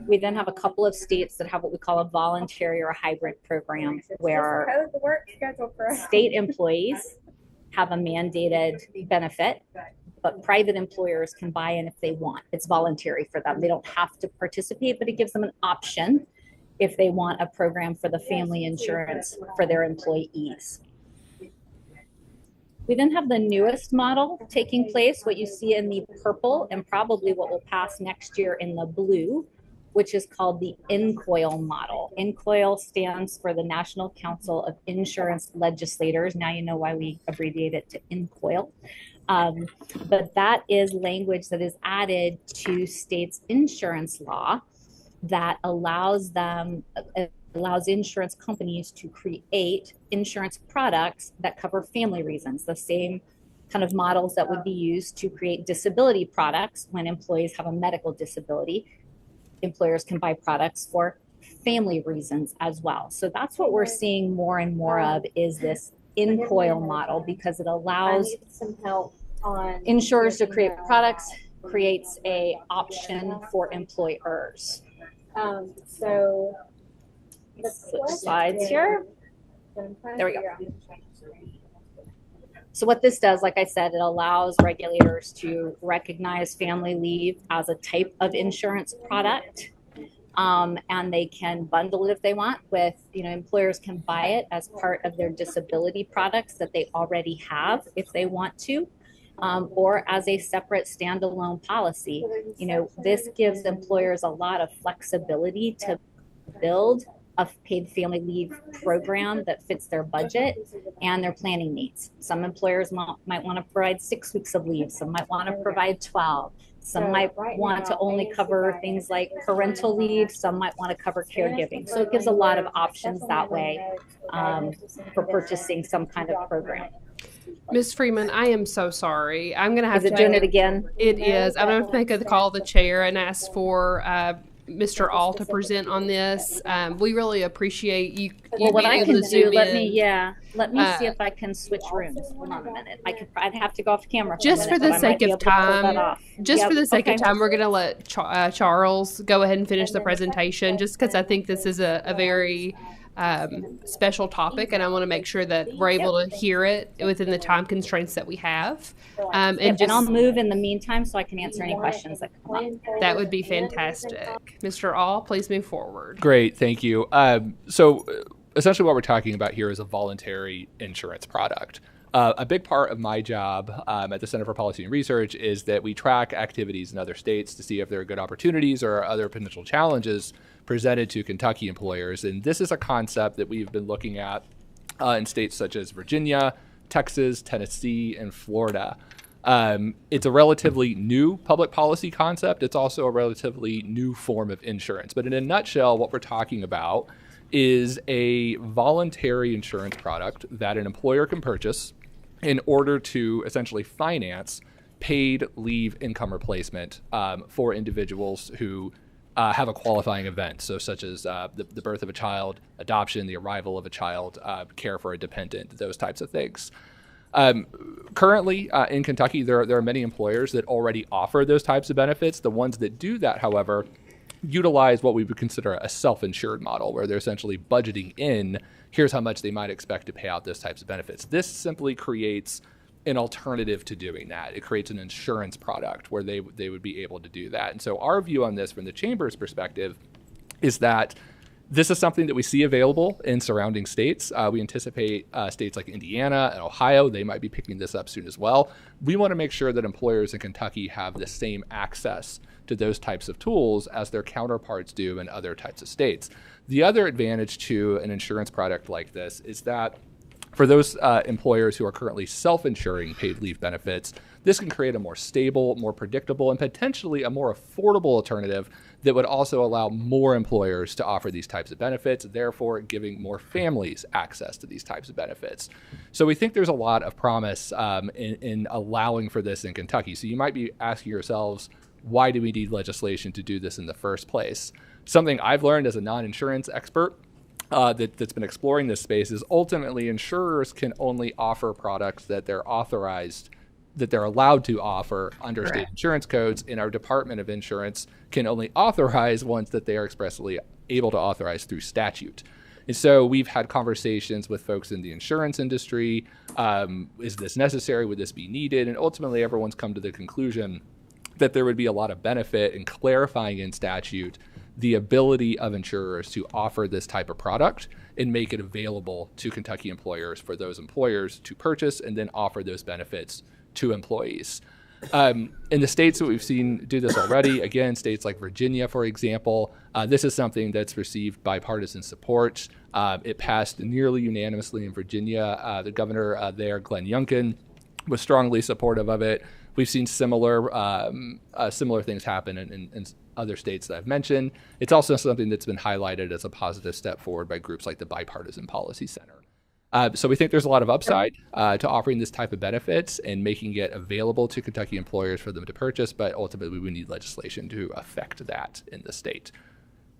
We then have a couple of states that have what we call a voluntary or a hybrid program where state employees have a mandated benefit, but private employers can buy in if they want. It's voluntary for them. They don't have to participate, but it gives them an option if they want a program for the family insurance for their employees. We then have the newest model taking place, what you see in the purple and probably what will pass next year in the blue, which is called the INCOIL model. INCOIL stands for the National Council of Insurance Legislators. Now you know why we abbreviate it to INCOIL. But that is language that is added to states' insurance law that allows insurance companies to create insurance products that cover family reasons, the same kind of models that would be used to create disability products when employees have a medical disability. Employers can buy products for family reasons as well. So that's what we're seeing more and more of is this INCOIL model, because it allows insurers to create products, creates a option for employers. So switch slides here. There we go. So what this does, like I said, it allows regulators to recognize family leave as a type of insurance product. And they can bundle it if they want with, employers can buy it as part of their disability products that they already have if they want to, or as a separate standalone policy. This gives employers a lot of flexibility to build a paid family leave program that fits their budget and their planning needs. Some employers might want to provide 6 weeks of leave. Some might want to provide 12. Some might want to only cover things like parental leave. Some might want to cover caregiving. So it gives a lot of options that way for purchasing some kind of program. Ms. Freeman, I am so sorry. I'm going to have Is to it doing it again? It is. I'm going to have to make a call to the chair and ask for Mr. All to present on this. We really appreciate you. Well, what being I able can to do, zoom let in. me see if I can switch rooms. Hold on a minute. I'd have to go off camera. Just for the sake of time, Okay. we're going to let Charles go ahead and finish the presentation, just because I think this is a very special topic, and I want to make sure that we're able to hear it within the time constraints that we have. And I'll move in the meantime so I can answer any questions that come up. That would be fantastic. Mr. All, please move forward. Great, thank you. So essentially what we're talking about here is a voluntary insurance product. A big part of my job at the Center for Policy and Research is that we track activities in other states to see if there are good opportunities or other potential challenges presented to Kentucky employers. And this is a concept that we've been looking at in states such as Virginia, Texas, Tennessee, and Florida. It's a relatively new public policy concept. It's also a relatively new form of insurance. But in a nutshell, what we're talking about is a voluntary insurance product that an employer can purchase in order to essentially finance paid leave income replacement for individuals who have a qualifying event, so such as the birth of a child, adoption, the arrival of a child, care for a dependent, those types of things. Currently, in Kentucky, there are many employers that already offer those types of benefits. The ones that do that, however, utilize what we would consider a self-insured model, where they're essentially budgeting in, here's how much they might expect to pay out those types of benefits. This simply creates an alternative to doing that. It creates an insurance product where they would be able to do that. And so our view on this from the Chamber's perspective is that this is something that we see available in surrounding states. We anticipate states like Indiana and Ohio, they might be picking this up soon as well. We want to make sure that employers in Kentucky have the same access to those types of tools as their counterparts do in other types of states. The other advantage to an insurance product like this is that for those employers who are currently self-insuring paid leave benefits, this can create a more stable, more predictable, and potentially a more affordable alternative that would also allow more employers to offer these types of benefits, therefore giving more families access to these types of benefits. So we think there's a lot of promise in allowing for this in Kentucky. So you might be asking yourselves, why do we need legislation to do this in the first place? Something I've learned as a non-insurance expert that's been exploring this space is ultimately insurers can only offer products that they're authorized, that they're allowed to offer under state insurance codes, and our Department of Insurance can only authorize ones that they are expressly able to authorize through statute. And so we've had conversations with folks in the insurance industry. Is this necessary? Would this be needed? And ultimately, everyone's come to the conclusion that there would be a lot of benefit in clarifying in statute the ability of insurers to offer this type of product and make it available to Kentucky employers for those employers to purchase and then offer those benefits to employees. In the states that we've seen do this already, again, states like Virginia, for example, this is something that's received bipartisan support. It passed nearly unanimously in Virginia. The governor there, Glenn Youngkin, was strongly supportive of it. We've seen similar things happen in other states that I've mentioned. It's also something that's been highlighted as a positive step forward by groups like the Bipartisan Policy Center. So we think there's a lot of upside to offering this type of benefits and making it available to Kentucky employers for them to purchase, but ultimately we need legislation to affect that in the state.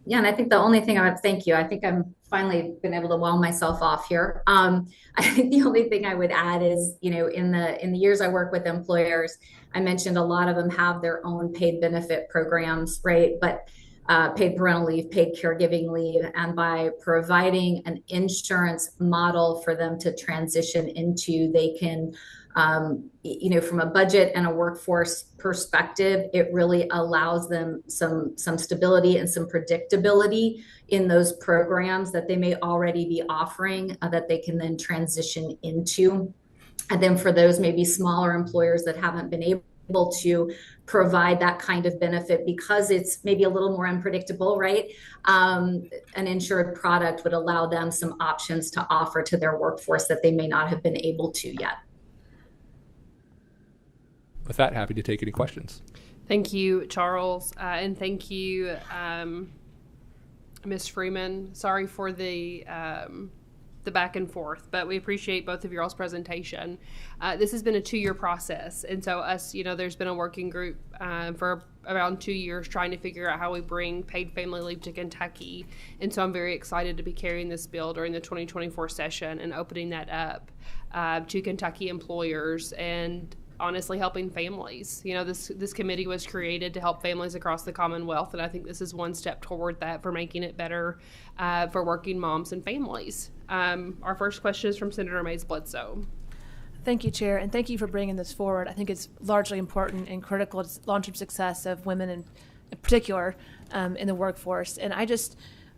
Yeah, and I think the only thing thank you. I think I'm finally been able to wall myself off here. I think the only thing I would add is, in the years I work with employers, I mentioned a lot of them have their own paid benefit programs, right? But paid parental leave, paid caregiving leave, and by providing an insurance model for them to transition into, they can, from a budget and a workforce perspective, it really allows them some stability and some predictability in those programs that they may already be offering that they can then transition into. And then for those maybe smaller employers that haven't been able able to provide that kind of benefit because it's maybe a little more unpredictable, right? An insured product would allow them some options to offer to their workforce that they may not have been able to yet. With that, happy to take any questions. Thank you, Charles, and thank you, Ms. Freeman. Sorry for the back and forth, but we appreciate both of y'all's presentation. This has been a 2-year process, and so there's been a working group for around 2 years trying to figure out how we bring paid family leave to Kentucky, and so I'm very excited to be carrying this bill during the 2024 session and opening that up to Kentucky employers and honestly helping families. This committee was created to help families across the Commonwealth, and I think this is one step toward that for making it better for working moms and families. Our first question is from Senator Mays Bledsoe. Thank you, Chair, and thank you for bringing this forward. I think it's largely important and critical to long-term success of women in particular in the workforce. And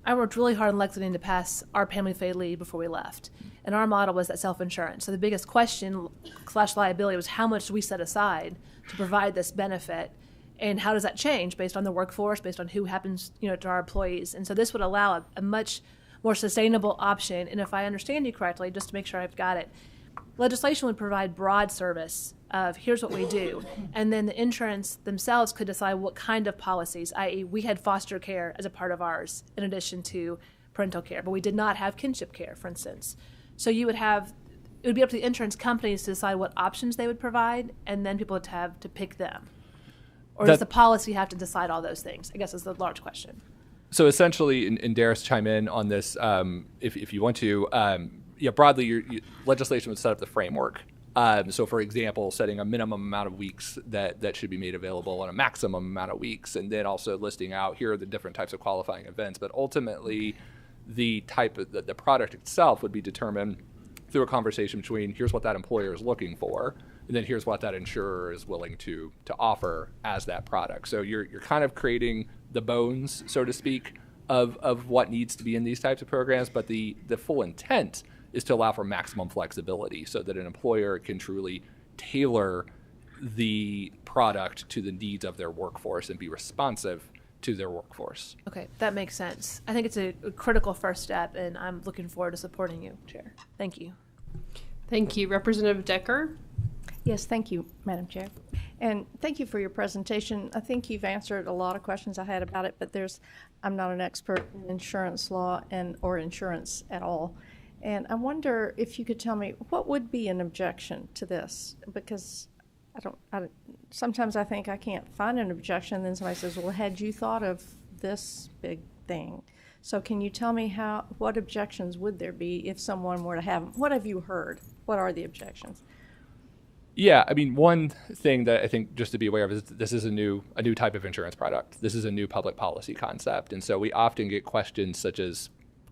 I worked really hard in Lexington to pass our family paid leave before we left. And our model was that self-insurance. So the biggest question / liability was how much do we set aside to provide this benefit, and how does that change based on the workforce, based on who happens, to our employees. And so this would allow a much more sustainable option. And if I understand you correctly, just to make sure I've got it, legislation would provide broad service of here's what we do. And then the insurance themselves could decide what kind of policies, i.e. we had foster care as a part of ours in addition to parental care, but we did not have kinship care, for instance. So it would be up to the insurance companies to decide what options they would provide, and then people would have to pick them. Or does the policy have to decide all those things? I guess is the large question. So essentially, and Darius chime in on this if you want to, broadly, your legislation would set up the framework. So for example, setting a minimum amount of weeks that should be made available and a maximum amount of weeks, and then also listing out here are the different types of qualifying events. But ultimately, the type of the product itself would be determined through a conversation between here's what that employer is looking for, and then here's what that insurer is willing to offer as that product. So you're kind of creating the bones, so to speak, of what needs to be in these types of programs, but the full intent is to allow for maximum flexibility so that an employer can truly tailor the product to the needs of their workforce and be responsive to their workforce. Okay, that makes sense. I think it's a critical first step, and I'm looking forward to supporting you, Chair. Thank you. Thank you. Representative Decker? Yes, thank you, Madam Chair. And thank you for your presentation. I think you've answered a lot of questions I had about it, but I'm not an expert in insurance law or insurance at all. And I wonder if you could tell me what would be an objection to this, because sometimes I think I can't find an objection. Then somebody says, well, had you thought of this big thing? So can you tell me what objections would there be if someone were to have them? What have you heard? What are the objections? Yeah, I mean, one thing that I think just to be aware of is this is a new type of insurance product. This is a new public policy concept. And so we often get questions such as,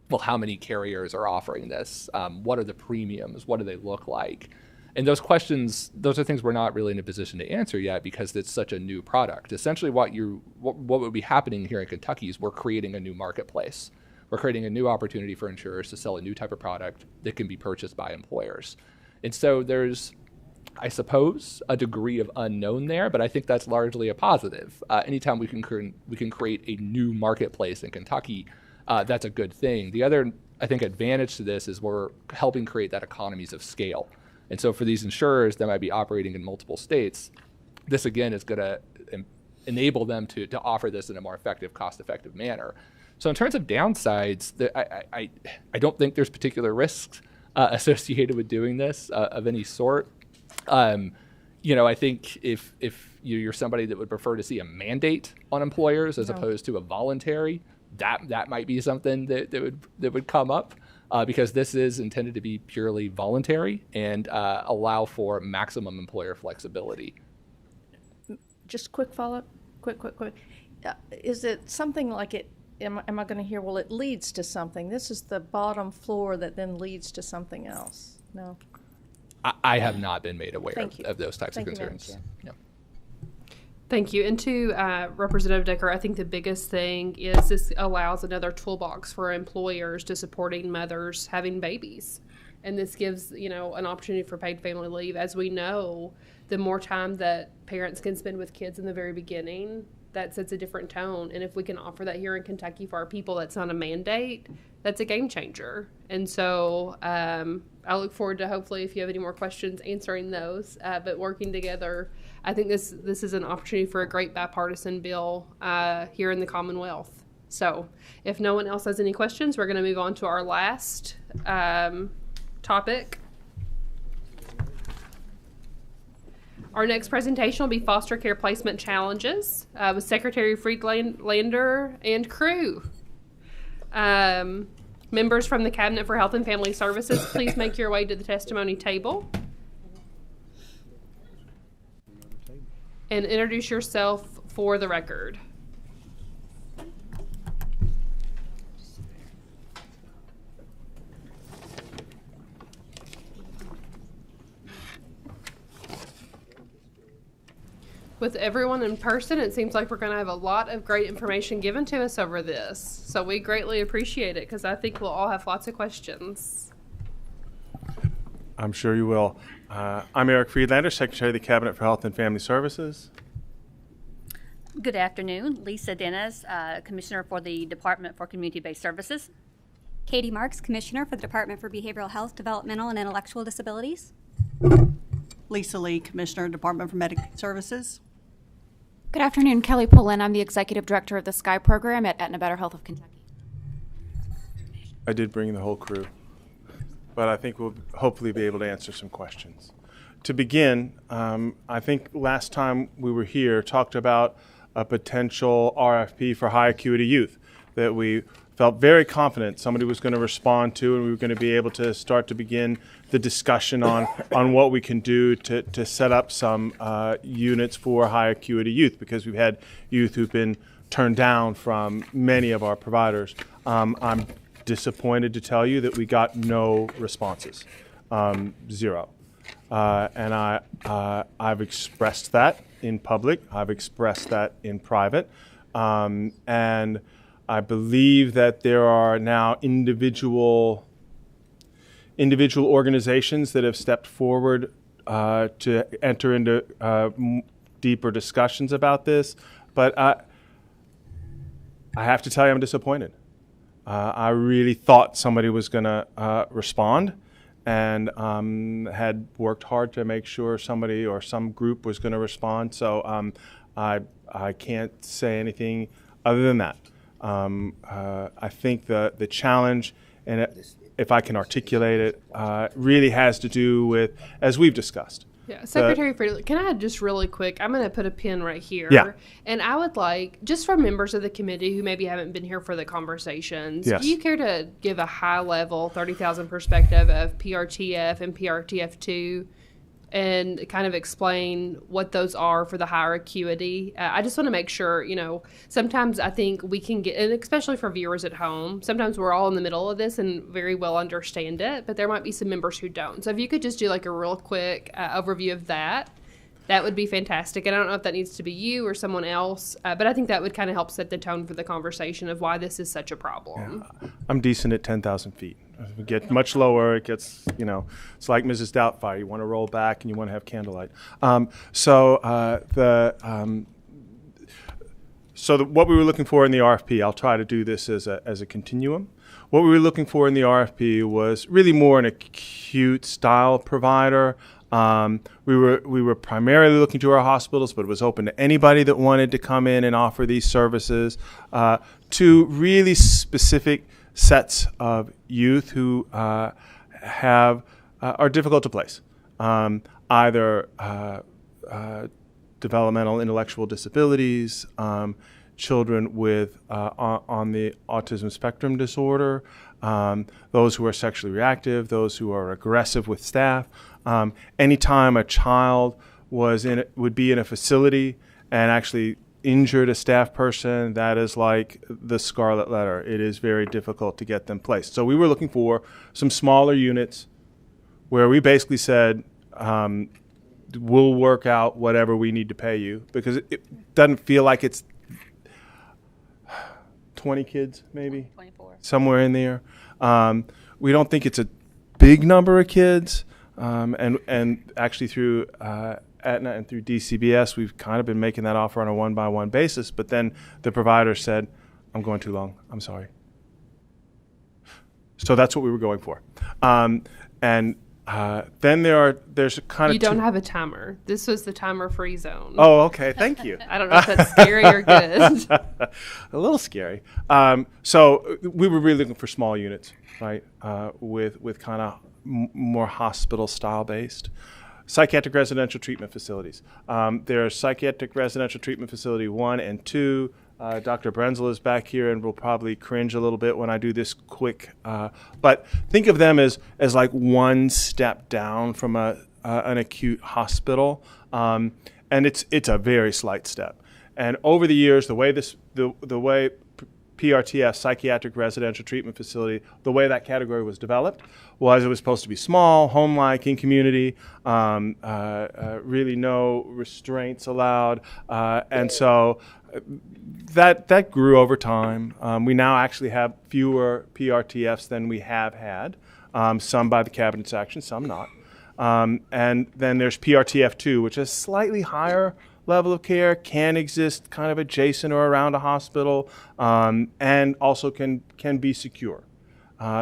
well, how many carriers are offering this? What are the premiums? What do they look like? And those questions, those are things we're not really in a position to answer yet because it's such a new product. Essentially what would be happening here in Kentucky is we're creating a new marketplace. We're creating a new opportunity for insurers to sell a new type of product that can be purchased by employers. And so there's, I suppose, a degree of unknown there, but I think that's largely a positive. Anytime we can create a new marketplace in Kentucky, that's a good thing. The other, I think, advantage to this is we're helping create that economies of scale. And so for these insurers that might be operating in multiple states, this again is going to enable them to offer this in a more effective, cost-effective manner. So in terms of downsides, I don't think there's particular risks associated with doing this of any sort. I think if you're somebody that would prefer to see a mandate on employers as opposed to a voluntary, that might be something that would come up. Because this is intended to be purely voluntary and allow for maximum employer flexibility. Just quick follow-up, quick. Is it something like it, am I going to hear, well, it leads to something? This is the bottom floor that then leads to something else? No? I have not been made aware of those types of concerns. Thank you. And to Representative Decker, I think the biggest thing is this allows another toolbox for employers to supporting mothers having babies. And this gives, an opportunity for paid family leave. As we know, the more time that parents can spend with kids in the very beginning, that sets a different tone. And if we can offer that here in Kentucky for our people, that's not a mandate, that's a game changer. And so I look forward to, hopefully, if you have any more questions, answering those. But working together, I think this is an opportunity for a great bipartisan bill here in the Commonwealth. So if no one else has any questions, we're going to move on to our last topic. Our next presentation will be foster care placement challenges with Secretary Friedlander and crew. Members from the Cabinet for Health and Family Services, please make your way to the testimony table and introduce yourself for the record. With everyone in person, it seems like we're going to have a lot of great information given to us over this. So we greatly appreciate it because I think we'll all have lots of questions. I'm sure you will. I'm Eric Friedlander, Secretary of the Cabinet for Health and Family Services. Good afternoon. Lisa Dennis, Commissioner for the Department for Community-Based Services. Katie Marks, Commissioner for the Department for Behavioral Health, Developmental, and Intellectual Disabilities. Lisa Lee, Commissioner, Department for Medicaid Services. Good afternoon, Kelly Pullen. I'm the Executive Director of the SKY program at Aetna Better Health of Kentucky. I did bring the whole crew, but I think we'll hopefully be able to answer some questions. To begin, I think last time we were here talked about a potential RFP for high acuity youth that we felt very confident somebody was going to respond to, and we were going to be able to start to begin the discussion on what we can do to set up some units for high acuity youth, because we've had youth who've been turned down from many of our providers. I'm disappointed to tell you that we got no responses, zero. And I've expressed that in public. I've expressed that in private. And I believe that there are now individual organizations that have stepped forward to enter into deeper discussions about this. But I have to tell you, I'm disappointed. I really thought somebody was going to respond, and had worked hard to make sure somebody or some group was going to respond. So I can't say anything other than that. I think the challenge, and if I can articulate it, really has to do with, as we've discussed. Yeah, Secretary Friedlander, can I just really quick, I'm going to put a pin right here. Yeah. And I would like, just for members of the committee who maybe haven't been here for the conversations, Yes. do you care to give a high-level 30,000 perspective of PRTF and PRTF2 and kind of explain what those are for the higher acuity? I just want to make sure, sometimes I think we can get, and especially for viewers at home, sometimes we're all in the middle of this and very well understand it, but there might be some members who don't. So if you could just do like a real quick overview of that, that would be fantastic. And I don't know if that needs to be you or someone else, but I think that would kind of help set the tone for the conversation of why this is such a problem. Yeah. I'm decent at 10,000 feet. If we get much lower, it gets, it's like Mrs. Doubtfire. You want to roll back and you want to have candlelight. So what we were looking for in the RFP, I'll try to do this as a continuum. What we were looking for in the RFP was really more an acute style provider. We were primarily looking to our hospitals, but it was open to anybody that wanted to come in and offer these services to really specific sets of youth who are difficult to place, either developmental intellectual disabilities, children with on the autism spectrum disorder, those who are sexually reactive, those who are aggressive with staff. Anytime a child would be in a facility and actually injured a staff person, that is like the scarlet letter. It is very difficult to get them placed. So we were looking for some smaller units where we basically said, we'll work out whatever we need to pay you, because it doesn't feel like it's 20 kids, maybe 24, somewhere in there. We don't think it's a big number of kids, and actually through Aetna and through DCBS, we've kind of been making that offer on a one-by-one basis. But then the provider said, "I'm going too long. I'm sorry." So that's what we were going for. And then there's kind of you don't have a timer. This was the timer-free zone. Oh, okay. Thank you. I don't know if that's scary or good. A little scary. So we were really looking for small units, right? With kind of more hospital style based. Psychiatric residential treatment facilities. There's Psychiatric Residential Treatment Facility 1 and 2. Dr. Brenzel is back here and will probably cringe a little bit when I do this quick. But think of them as like one step down from an acute hospital. And it's a very slight step. And over the years, the way PRTF, Psychiatric Residential Treatment Facility, the way that category was developed was it was supposed to be small, home-like, in community, really no restraints allowed. And so that grew over time. We now actually have fewer PRTFs than we have had, some by the Cabinet's action, some not. And then there's PRTF2, which is slightly higher level of care, can exist kind of adjacent or around a hospital, and also can be secure.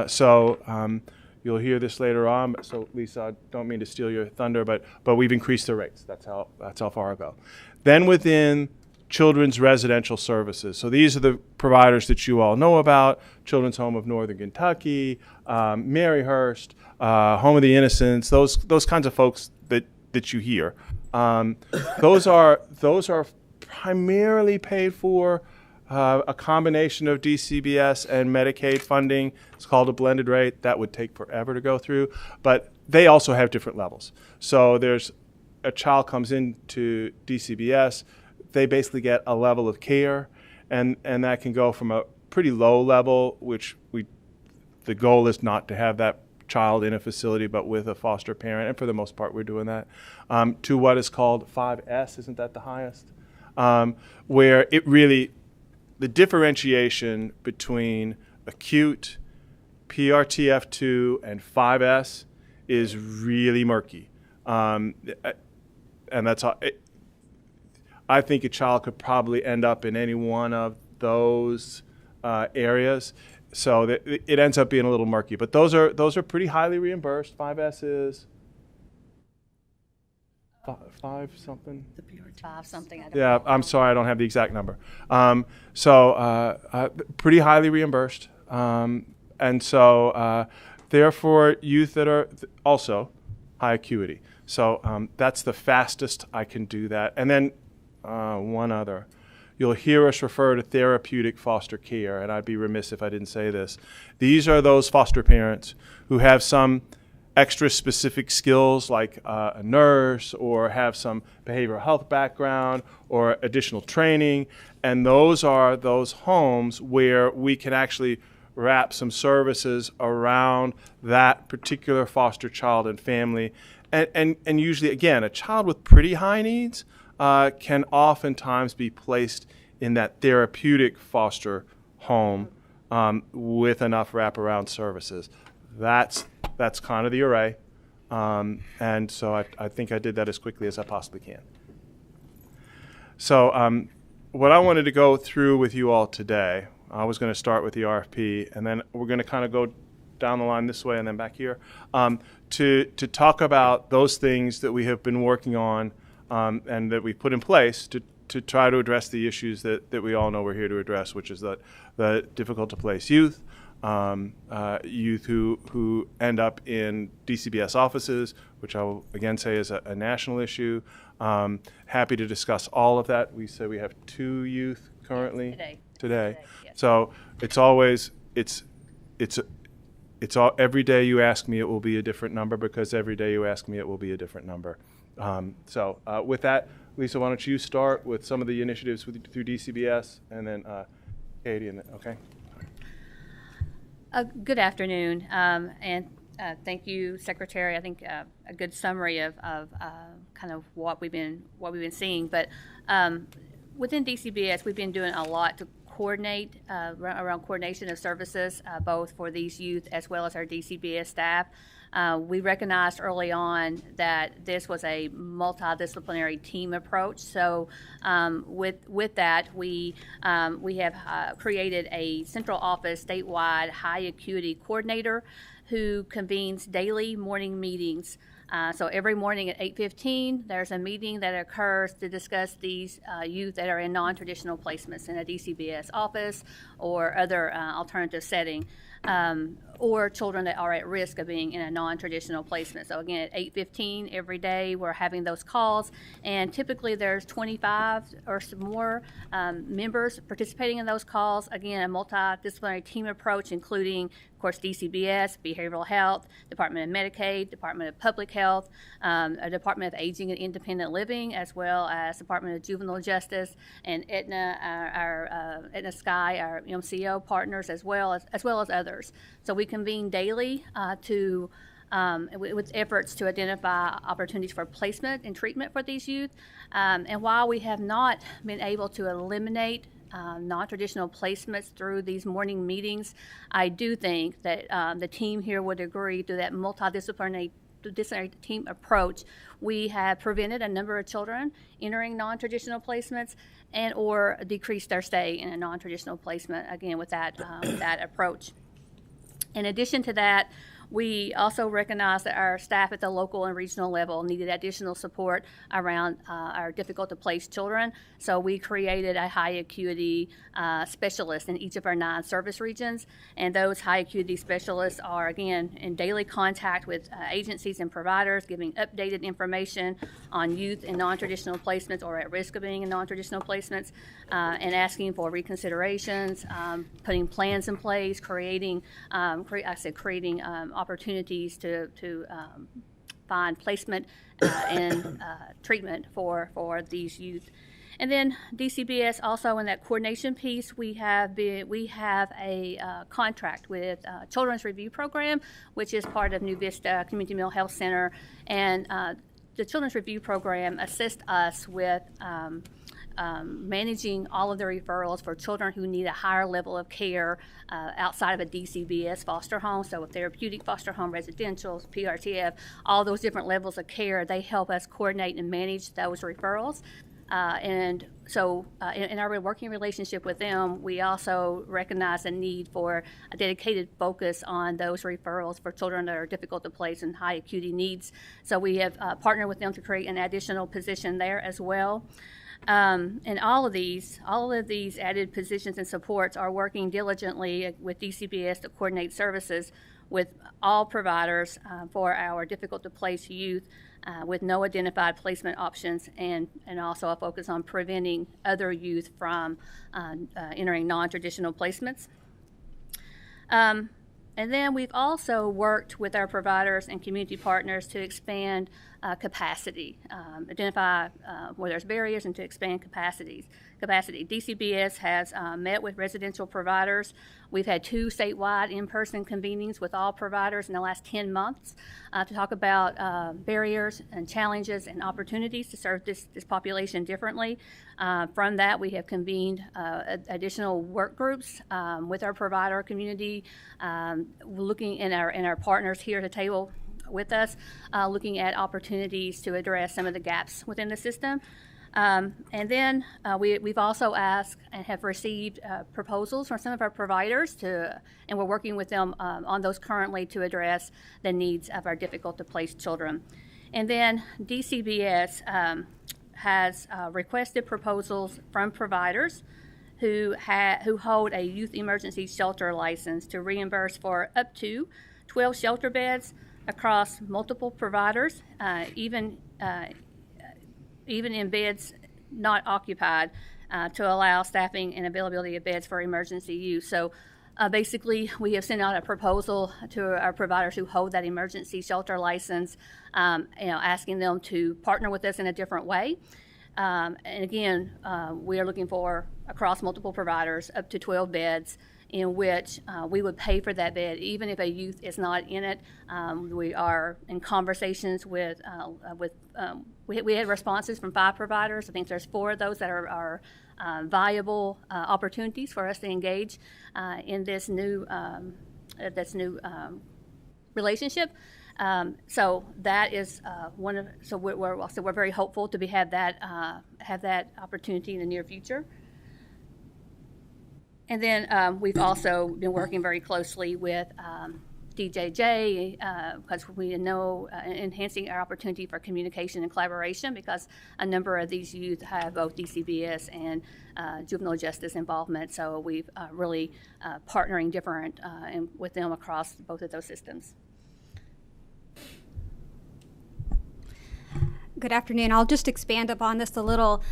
So you'll hear this later on. So Lisa, I don't mean to steal your thunder, but we've increased the rates. That's how far I go. Then within Children's Residential Services. So these are the providers that you all know about: Children's Home of Northern Kentucky, Maryhurst, Home of the Innocents. Those kinds of folks that you hear. Those are primarily paid for a combination of DCBS and Medicaid funding. It's called a blended rate. That would take forever to go through, but they also have different levels. So there's a child comes into DCBS, they basically get a level of care, and that can go from a pretty low level, which the goal is not to have that child in a facility, but with a foster parent, and for the most part we're doing that, to what is called 5S, isn't that the highest? Where it really, the differentiation between acute, PRTF2, and 5S is really murky. And that's all. I think a child could probably end up in any one of those areas. So that it ends up being a little murky, but those are pretty highly reimbursed. 5S is five something. Five something. Yeah, I'm sorry, I don't have the exact number. Pretty highly reimbursed, and so therefore youth that are also high acuity. So that's the fastest I can do that. And then one other. You'll hear us refer to therapeutic foster care, and I'd be remiss if I didn't say this. These are those foster parents who have some extra specific skills like a nurse, or have some behavioral health background or additional training, and those are those homes where we can actually wrap some services around that particular foster child and family. And usually, again, a child with pretty high needs can oftentimes be placed in that therapeutic foster home with enough wraparound services. That's kind of the array. And so I think I did that as quickly as I possibly can. So what I wanted to go through with you all today, I was going to start with the RFP, and then we're going to kind of go down the line this way and then back here, to talk about those things that we have been working on and that we put in place to try to address the issues that we all know we're here to address, which is the difficult to place youth, youth who end up in DCBS offices, which I will again say is a national issue. Happy to discuss all of that. We say we have 2 youth currently today. Yes. So it's always it's all, every day you ask me, it will be a different number, because every day you ask me, it will be a different number. With that, Lisa, why don't you start with some of the initiatives through DCBS, and then Katie, and then, okay. Good afternoon, and thank you, Secretary. I think a good summary of kind of what we've been seeing. But within DCBS, we've been doing a lot to coordinate around coordination of services, both for these youth as well as our DCBS staff. We recognized early on that this was a multidisciplinary team approach. So with that, we have created a central office statewide high acuity coordinator who convenes daily morning meetings. So every morning at 8:15, there's a meeting that occurs to discuss these youth that are in non-traditional placements in a DCBS office or other alternative setting, or children that are at risk of being in a non-traditional placement. So again, at 8:15 every day, we're having those calls, and typically there's 25 or some more members participating in those calls. Again, a multidisciplinary team approach, including, of course, DCBS, Behavioral Health, Department of Medicaid, Department of Public Health, a Department of Aging and Independent Living, as well as Department of Juvenile Justice, and Aetna, our Aetna Sky, our MCO partners, as well as others. So we convene daily with efforts to identify opportunities for placement and treatment for these youth. And while we have not been able to eliminate non-traditional placements through these morning meetings, I do think that the team here would agree to that multidisciplinary team approach. We have prevented a number of children entering non-traditional placements and or decreased their stay in a non-traditional placement, again, with that approach. In addition to that, we also recognize that our staff at the local and regional level needed additional support around our difficult to place children. So we created a high acuity specialist in each of our 9 service regions. And those high acuity specialists are, again, in daily contact with agencies and providers, giving updated information on youth in non-traditional placements or at risk of being in non-traditional placements, and asking for reconsiderations, putting plans in place, creating opportunities to find placement and treatment for these youth. And then DCBS also in that coordination piece, we have a contract with Children's Review Program, which is part of New Vista Community Mental Health Center, and the Children's Review Program assists us with managing all of the referrals for children who need a higher level of care outside of a DCBS foster home. So therapeutic foster home, residential, PRTF, all those different levels of care, they help us coordinate and manage those referrals. And so in our working relationship with them, we also recognize the need for a dedicated focus on those referrals for children that are difficult to place and high acuity needs. So we have partnered with them to create an additional position there as well. And all of these added positions and supports are working diligently with DCBS to coordinate services with all providers for our difficult to place youth with no identified placement options, and also a focus on preventing other youth from entering non-traditional placements. And then we've also worked with our providers and community partners to expand capacity, identify where there's barriers, and to expand capacity. DCBS has met with residential providers. We've had 2 statewide in-person convenings with all providers in the last 10 months to talk about barriers and challenges and opportunities to serve this population differently. From that, we have convened additional work groups with our provider community, looking in our partners here at the table with us, looking at opportunities to address some of the gaps within the system. And then we've also asked and have received proposals from some of our providers and we're working with them on those currently to address the needs of our difficult to place children. And then DCBS has requested proposals from providers who hold a youth emergency shelter license to reimburse for up to 12 shelter beds across multiple providers, even in beds not occupied, to allow staffing and availability of beds for emergency use. So basically, we have sent out a proposal to our providers who hold that emergency shelter license, asking them to partner with us in a different way. And again, we are looking for, across multiple providers, up to 12 beds in which we would pay for that bed, even if a youth is not in it. We are in conversations with we had responses from 5 providers. I think there's 4 of those that are viable opportunities for us to engage in this new relationship. So that is one of. So we're very hopeful to have that opportunity in the near future. And then we've also been working very closely with DJJ because we know enhancing our opportunity for communication and collaboration, because a number of these youth have both DCBS and juvenile justice involvement. So we've really partnering with them across both of those systems. Good afternoon. I'll just expand upon this a little.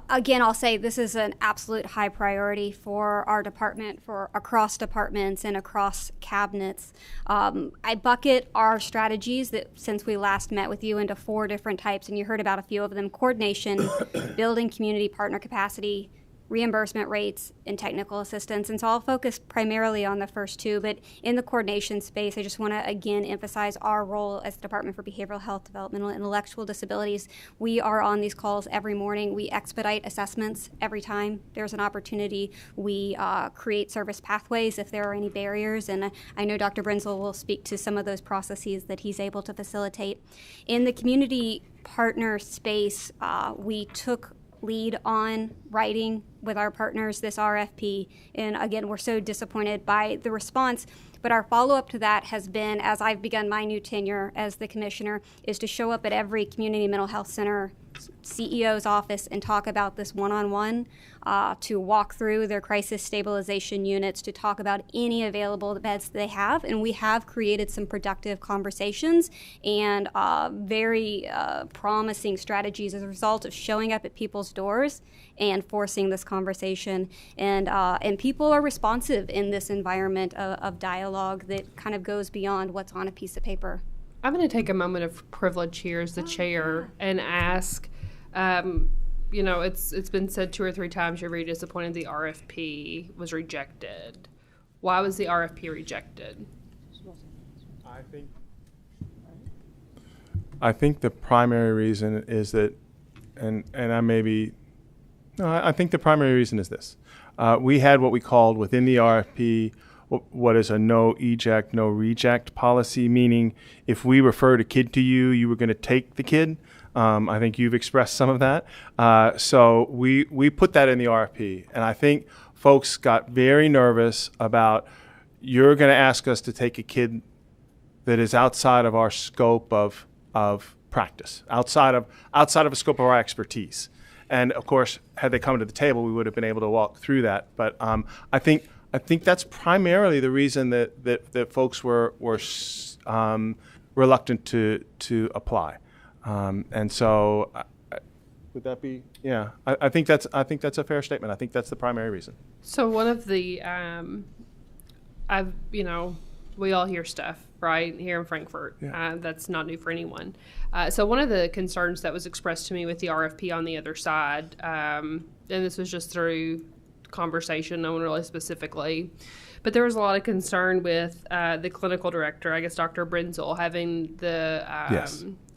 Again, I'll say this is an absolute high priority for our department, for across departments and across cabinets. I bucket our strategies that since we last met with you into 4 different types, and you heard about a few of them: coordination, building community partner capacity, reimbursement rates, and technical assistance. And so I'll focus primarily on the first 2, but in the coordination space, I just want to again emphasize our role as the Department for Behavioral Health, Developmental, and Intellectual Disabilities. We are on these calls every morning. We expedite assessments every time there's an opportunity. We create service pathways if there are any barriers, and I know Dr. Brenzel will speak to some of those processes that he's able to facilitate. In the community partner space, we took lead on writing with our partners this RFP. And again, we're so disappointed by the response. But our follow-up to that has been, as I've begun my new tenure as the commissioner, is to show up at every community mental health center CEO's office and talk about this one-on-one, to walk through their crisis stabilization units, to talk about any available beds they have. And we have created some productive conversations and very promising strategies as a result of showing up at people's doors and forcing this conversation. And people are responsive in this environment of dialogue that kind of goes beyond what's on a piece of paper. I'm going to take a moment of privilege here as the chair and ask, you know, it's been said 2 or 3 times you're very disappointed the RFP was rejected. Why was the RFP rejected? I think the primary reason is that, I think the primary reason is this. We had what we called within the RFP what is a no eject, no reject policy, meaning if we referred a kid to you, you were going to take the kid. I think you've expressed some of that. So we put that in the RFP, and I think folks got very nervous about, you're going to ask us to take a kid that is outside of our scope of practice, outside of a scope of our expertise. And of course, had they come to the table, we would have been able to walk through that. But I think that's primarily the reason that folks were reluctant to apply. And so, would that be? Yeah, I think that's a fair statement. I think that's the primary reason. So one of the, we all hear stuff, right, here in Frankfort. Yeah. That's not new for anyone. So one of the concerns that was expressed to me with the RFP on the other side, and this was just through conversation, no one really specifically, but there was a lot of concern with the clinical director, I guess Dr. Brenzel, having the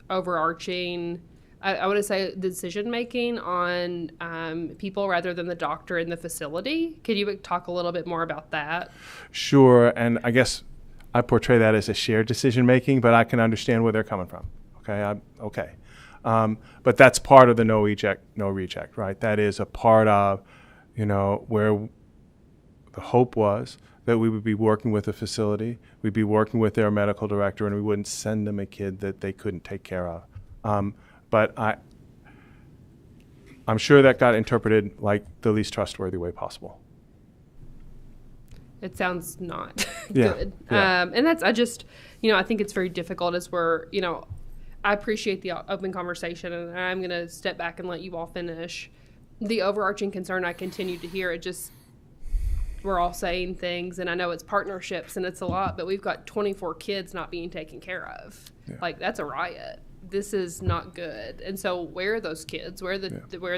overarching, I want to say, decision making on people rather than the doctor in the facility. Could you talk a little bit more about that? Sure, and I guess I portray that as a shared decision making, but I can understand where they're coming from. Okay, but that's part of the no eject, no reject, right? That is a part of, where the hope was that we would be working with a facility, we'd be working with their medical director, and we wouldn't send them a kid that they couldn't take care of. But I'm sure that got interpreted like the least trustworthy way possible. It sounds not Yeah. good. Yeah. And I think it's very difficult as we're, I appreciate the open conversation, and I'm going to step back and let you all finish. The overarching concern I continue to hear, we're all saying things, and I know it's partnerships and it's a lot, but we've got 24 kids not being taken care of. Yeah. Like, that's a riot. This is not good. And so where are those kids? Where are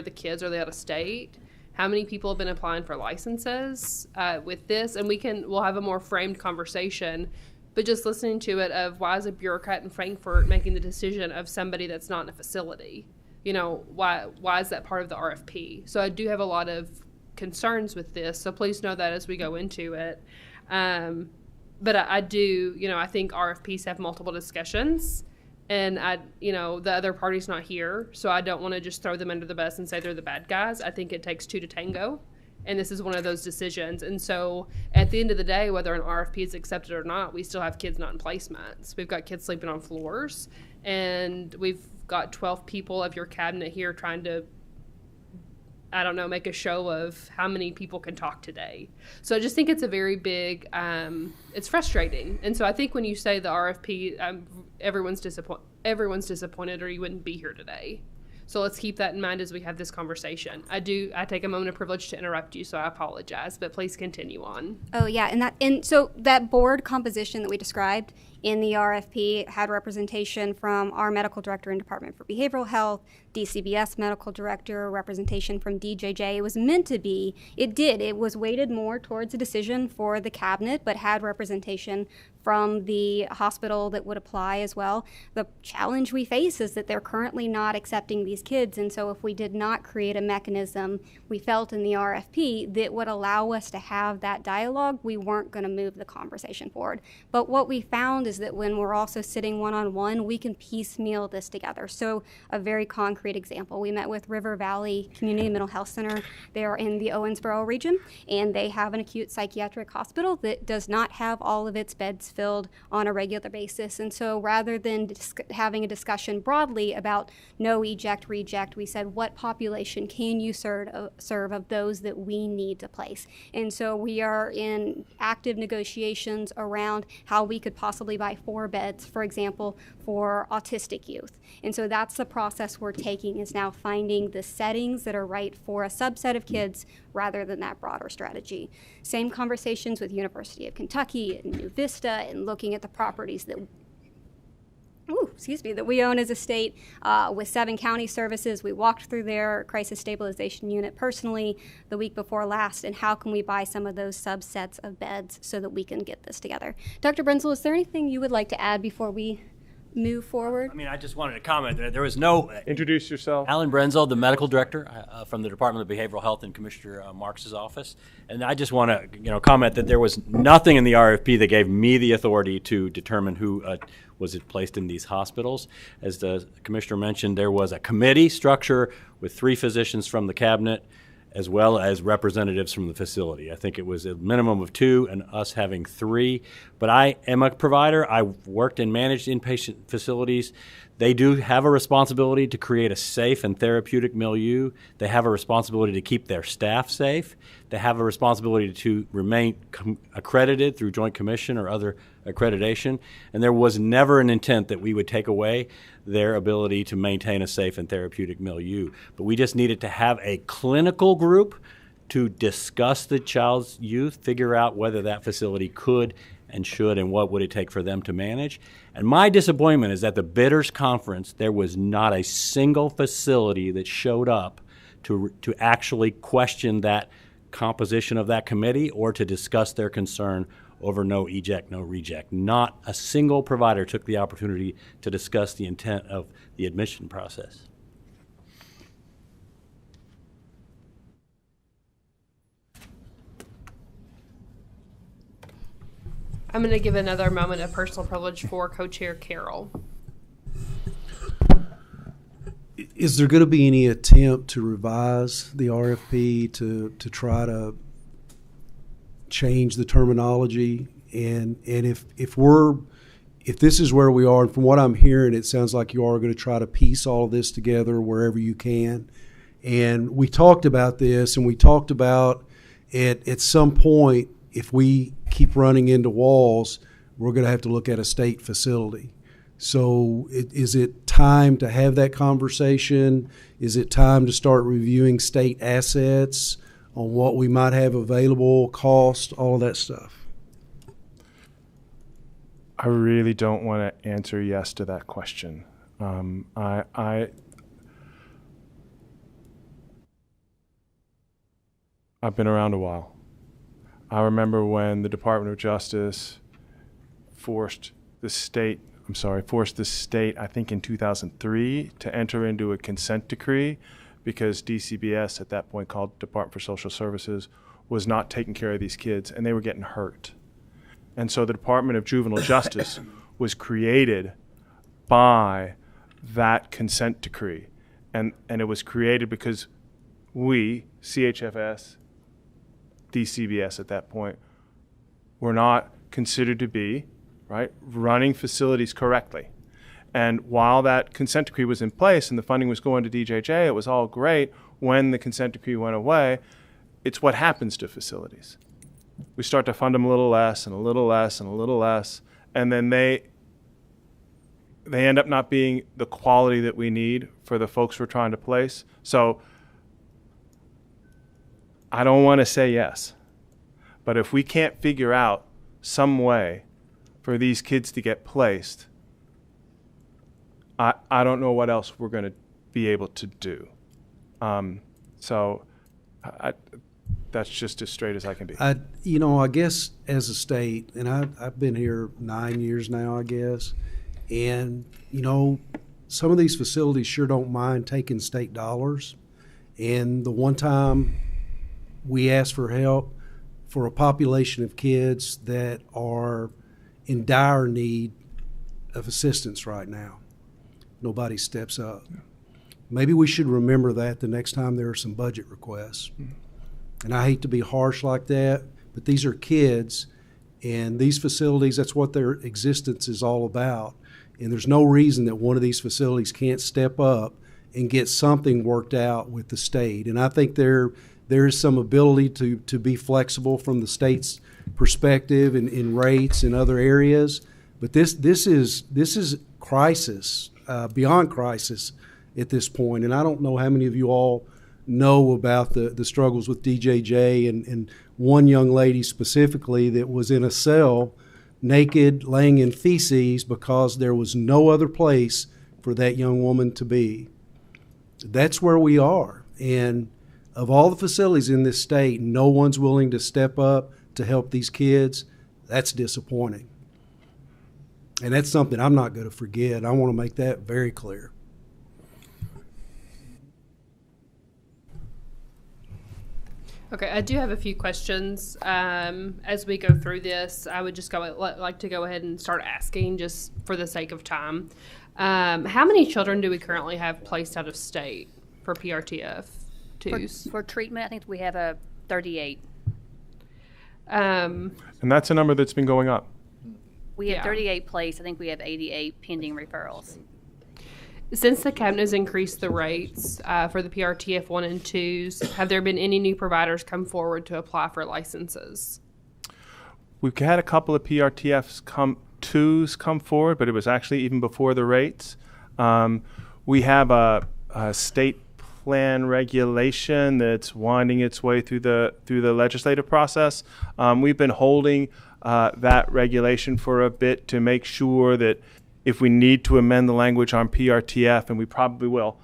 the kids? Are they out of state? How many people have been applying for licenses with this? And we'll have a more framed conversation, but just listening to it of, why is a bureaucrat in Frankfurt making the decision of somebody that's not in a facility? Why is that part of the RFP? So I do have a lot of concerns with this, so please know that as we go into it. but I do, I think RFPs have multiple discussions, and the other party's not here, so I don't want to just throw them under the bus and say they're the bad guys. I think it takes two to tango, and this is one of those decisions. And so at the end of the day, whether an RFP is accepted or not, we still have kids not in placements. We've got kids sleeping on floors, and we've got 12 people of your cabinet here trying to, make a show of how many people can talk today. So I just think it's a very big, it's frustrating. And so I think when you say the RFP, everyone's disappointed or you wouldn't be here today. So let's keep that in mind as we have this conversation. I take a moment of privilege to interrupt you, so I apologize, but please continue on. Oh yeah, and so that board composition that we described in the RFP had representation from our medical director and Department for Behavioral Health, DCBS medical director, representation from DJJ. It was meant to be, it was weighted more towards a decision for the cabinet, but had representation from the hospital that would apply as well. The challenge we face is that they're currently not accepting these kids, and so if we did not create a mechanism, we felt in the RFP, that would allow us to have that dialogue, we weren't going to move the conversation forward. But what we found is that when we're also sitting one-on-one, we can piecemeal this together. So a very concrete example, we met with River Valley Community Mental Health Center. They're in the Owensboro region, and they have an acute psychiatric hospital that does not have all of its beds filled on a regular basis. And so rather than having a discussion broadly about no eject, reject, we said, what population can you serve of those that we need to place? And so we are in active negotiations around how we could possibly buy 4 beds, for example, for autistic youth. And so that's the process we're taking, is now finding the settings that are right for a subset of kids rather than that broader strategy. Same conversations with University of Kentucky and New Vista, and looking at the properties that that we own as a state with 7 county services. We walked through their crisis stabilization unit personally the week before last, and how can we buy some of those subsets of beds so that we can get this together. Dr. Brenzel, is there anything you would like to add before we move forward? I just wanted to comment. There was no... Introduce yourself. Alan Brenzel, the medical director from the Department of Behavioral Health in Commissioner Marks' office. And I just want to comment that there was nothing in the RFP that gave me the authority to determine who was placed in these hospitals. As the commissioner mentioned, there was a committee structure with 3 physicians from the cabinet, as well as representatives from the facility. I think it was a minimum of 2 and us having 3. But I am a provider. I worked and managed inpatient facilities. They do have a responsibility to create a safe and therapeutic milieu. They have a responsibility to keep their staff safe. They have a responsibility to remain accredited through Joint Commission or other accreditation. And there was never an intent that we would take away their ability to maintain a safe and therapeutic milieu. But we just needed to have a clinical group to discuss the child's youth, figure out whether that facility could and should, and what would it take for them to manage. And my disappointment is at the bidders conference, there was not a single facility that showed up to actually question that composition of that committee or to discuss their concern over no eject, no reject. Not a single provider took the opportunity to discuss the intent of the admission process. I'm going to give another moment of personal privilege for Co-Chair Carroll. Is there going to be any attempt to revise the RFP to try to change the terminology? And if this is where we are, and from what I'm hearing, it sounds like you are going to try to piece all of this together wherever you can. And we talked about this, and we talked about at some point, if we keep running into walls, we're going to have to look at a state facility. So is it time to have that conversation? Is it time to start reviewing state assets on what we might have available, cost, all of that stuff? I really don't want to answer yes to that question. I've been around a while. I remember when the Department of Justice forced the state, I think in 2003, to enter into a consent decree because DCBS, at that point called Department for Social Services, was not taking care of these kids, and they were getting hurt. And so the Department of Juvenile Justice was created by that consent decree. And it was created because we, CHFS, DCBS at that point, were not considered to be, right, running facilities correctly. And while that consent decree was in place and the funding was going to DJJ, it was all great. When the consent decree went away, it's what happens to facilities. We start to fund them a little less and a little less and a little less, and then they end up not being the quality that we need for the folks we're trying to place. So I don't want to say yes, but if we can't figure out some way for these kids to get placed, I don't know what else we're going to be able to do. That's just as straight as I can be. I guess as a state, and I've been here 9 years now, I guess, and, some of these facilities sure don't mind taking state dollars. And the one time we asked for help for a population of kids that are in dire need of assistance right now, nobody steps up. Maybe we should remember that the next time there are some budget requests. And I hate to be harsh like that, but these are kids, and these facilities, that's what their existence is all about. And there's no reason that one of these facilities can't step up and get something worked out with the state. And I think there is some ability to be flexible from the state's perspective in rates in other areas. But this is crisis, beyond crisis at this point. And I don't know how many of you all know about the struggles with DJJ and one young lady specifically that was in a cell naked, laying in feces because there was no other place for that young woman to be. That's where we are. And of all the facilities in this state, no one's willing to step up to help these kids. That's disappointing. And that's something I'm not going to forget. I want to make that very clear. Okay, I do have a few questions. As we go through this, I would just like to go ahead and start asking just for the sake of time. How many children do we currently have placed out of state for PRTF twos? For treatment, I think we have 38. And that's a number that's been going up. We have 38 placed. I think we have 88 pending referrals. Since the cabinet has increased the rates for the PRTF 1 and 2s, have there been any new providers come forward to apply for licenses? We've had a couple of PRTF 2s come forward, but it was actually even before the rates. We have a state plan regulation that's winding its way through the legislative process. We've been holding that regulation for a bit to make sure that if we need to amend the language on PRTF, and we probably will,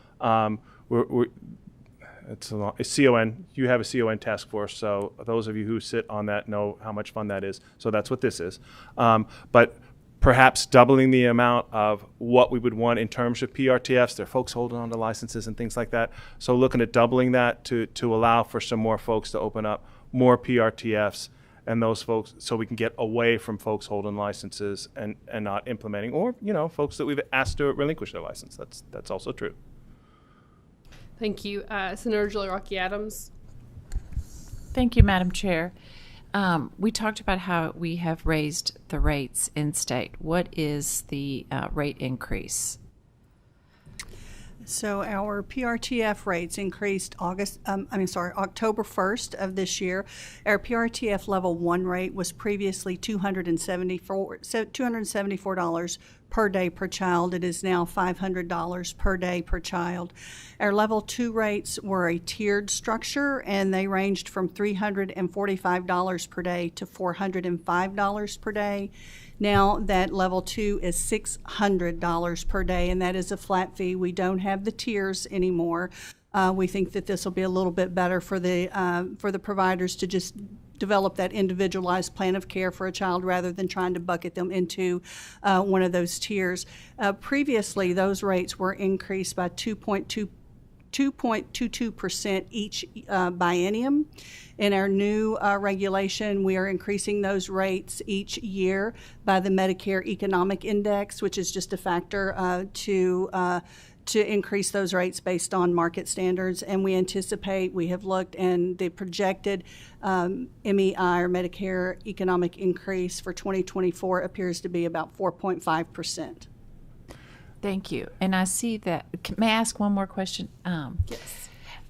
it's CON. You have a CON task force, so those of you who sit on that know how much fun that is. So that's what this is. But perhaps doubling the amount of what we would want in terms of PRTFs. There are folks holding on to licenses and things like that. So looking at doubling that to allow for some more folks to open up more PRTFs. And those folks, so we can get away from folks holding licenses and not implementing, or folks that we've asked to relinquish their license. That's also true. Thank you, Senator Julie Rocky Adams. Thank you, Madam Chair. We talked about how we have raised the rates in state. What is the rate increase? So our PRTF rates increased October 1st of this year. Our PRTF level 1 rate was previously $274 per day per child. It is now $500 per day per child. Our level 2 rates were a tiered structure, and they ranged from $345 per day to $405 per day. Now that level 2 is $600 per day, and that is a flat fee. We don't have the tiers anymore. We think that this will be a little bit better for the providers to just develop that individualized plan of care for a child rather than trying to bucket them into one of those tiers. Previously, those rates were increased by 2.2 2.22% each biennium. In our new regulation, we are increasing those rates each year by the Medicare Economic Index, which is just a factor to increase those rates based on market standards. And we anticipate, we have looked, and the projected MEI, or Medicare Economic Increase for 2024, appears to be about 4.5%. Thank you. And I see that, may I ask one more question? Yes.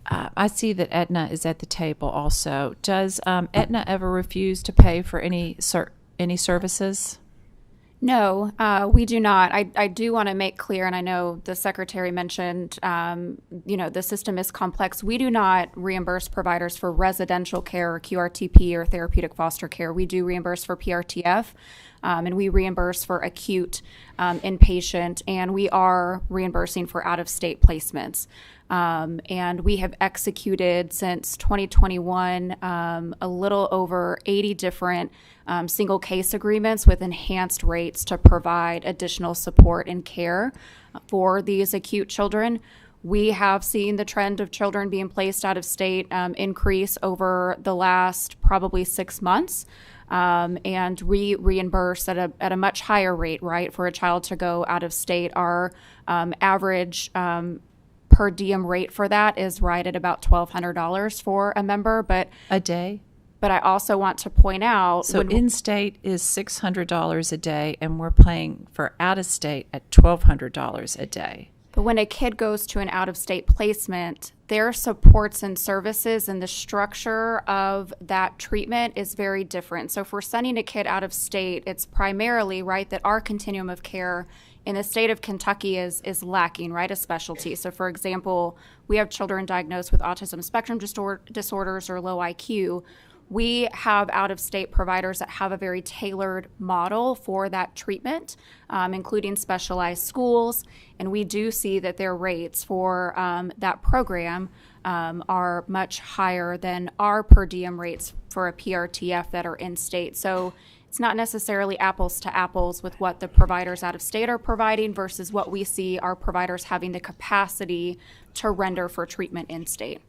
I see that Aetna is at the table also. Does Aetna ever refuse to pay for any services? No, we do not. I do want to make clear, and I know the secretary mentioned, the system is complex. We do not reimburse providers for residential care or QRTP or therapeutic foster care. We do reimburse for PRTF, and we reimburse for acute inpatient, and we are reimbursing for out-of-state placements. And we have executed since 2021 a little over 80 different single case agreements with enhanced rates to provide additional support and care for these acute children. We have seen the trend of children being placed out of state increase over the last probably 6 months. And we reimburse at a much higher rate, right? For a child to go out of state, our average per diem rate for that is right at about $1,200 for a member, but a day. But I also want to point out, so in-state is $600 a day, and we're paying for out-of-state at $1,200 a day. But when a kid goes to an out-of-state placement, their supports and services and the structure of that treatment is very different. So if we're sending a kid out of state, it's primarily, right, that our continuum of care in the state of Kentucky is lacking, right, a specialty. So for example, we have children diagnosed with autism spectrum disorders or low IQ. We have out-of-state providers that have a very tailored model for that treatment, including specialized schools, and we do see that their rates for that program are much higher than our per diem rates for a PRTF that are in-state. So it's not necessarily apples to apples with what the providers out of state are providing versus what we see our providers having the capacity to render for treatment in-state.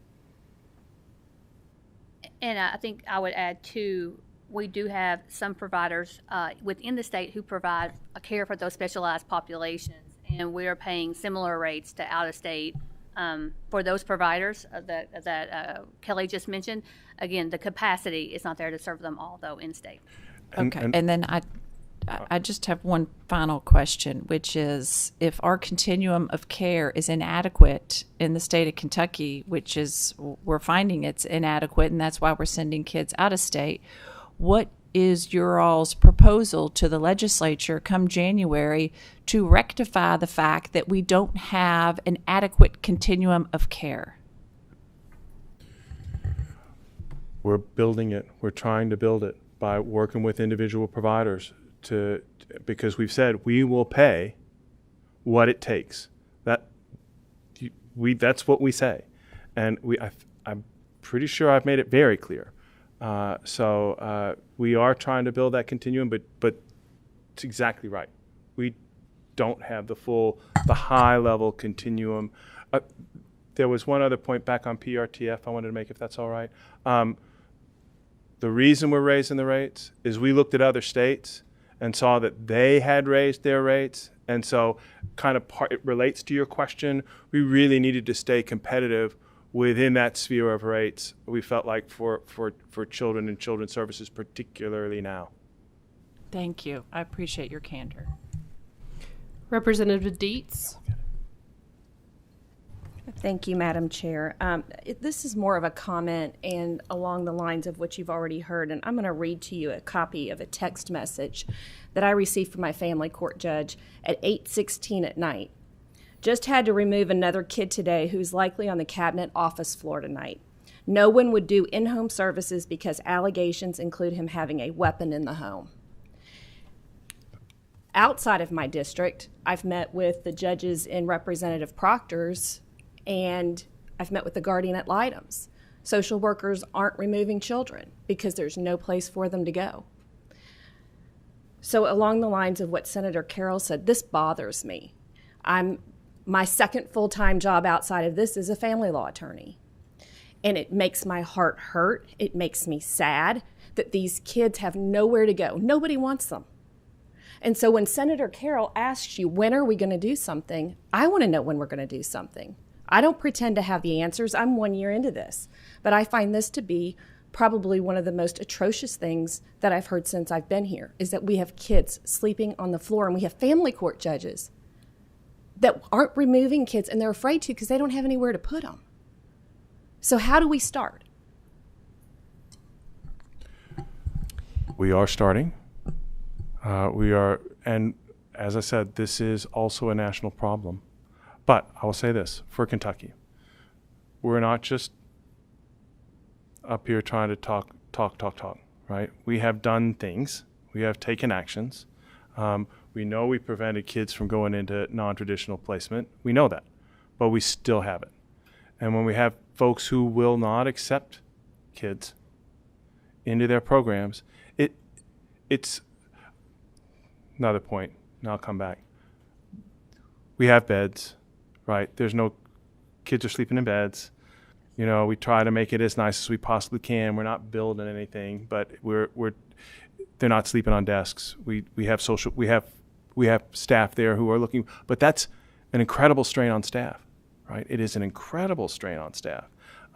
And I think I would add, too, we do have some providers within the state who provide a care for those specialized populations, and we are paying similar rates to out-of-state for those providers that Kelly just mentioned. Again, the capacity is not there to serve them all, though, in-state. Okay, and then I just have one final question, which is if our continuum of care is inadequate in the state of Kentucky, which is we're finding it's inadequate, and that's why we're sending kids out of state, what is your all's proposal to the legislature come January to rectify the fact that we don't have an adequate continuum of care? We're building it. We're trying to build it by working with individual providers because we've said we will pay what it takes. That's what we say, and I'm pretty sure I've made it very clear. So we are trying to build that continuum, but it's exactly right. We don't have the high level continuum. There was one other point back on PRTF I wanted to make, if that's all right. The reason we're raising the rates is we looked at other states and saw that they had raised their rates. And so it relates to your question. We really needed to stay competitive within that sphere of rates, we felt like, for children and children's services, particularly now. Thank you. I appreciate your candor. Representative Dietz. Thank you, Madam Chair. This is more of a comment and along the lines of what you've already heard, and I'm going to read to you a copy of a text message that I received from my family court judge at 8:16 at night. Just had to remove another kid today who's likely on the cabinet office floor tonight. No one would do in-home services because allegations include him having a weapon in the home. Outside of my district, I've met with the judges in Representative Proctor's, and I've met with the guardian ad litems. Social workers aren't removing children because there's no place for them to go. So along the lines of what Senator Carroll said, this bothers me. My second full-time job outside of this is a family law attorney. And it makes my heart hurt. It makes me sad that these kids have nowhere to go. Nobody wants them. And so when Senator Carroll asks you, when are we going to do something? I want to know when we're going to do something. I don't pretend to have the answers. I'm 1 year into this. But I find this to be probably one of the most atrocious things that I've heard since I've been here, is that we have kids sleeping on the floor, and we have family court judges that aren't removing kids, and they're afraid to because they don't have anywhere to put them. So how do we start? We are starting. And as I said, this is also a national problem. But I will say this, for Kentucky, we're not just up here trying to talk, right? We have done things. We have taken actions. We know we prevented kids from going into non-traditional placement. We know that, but we still have it. And when we have folks who will not accept kids into their programs, it's another point, and I'll come back. We have beds, right? There's no, kids are sleeping in beds. You know, we try to make it as nice as we possibly can. We're not building anything, but they're not sleeping on desks. We have staff there who are looking, but that's an incredible strain on staff, right? It is an incredible strain on staff.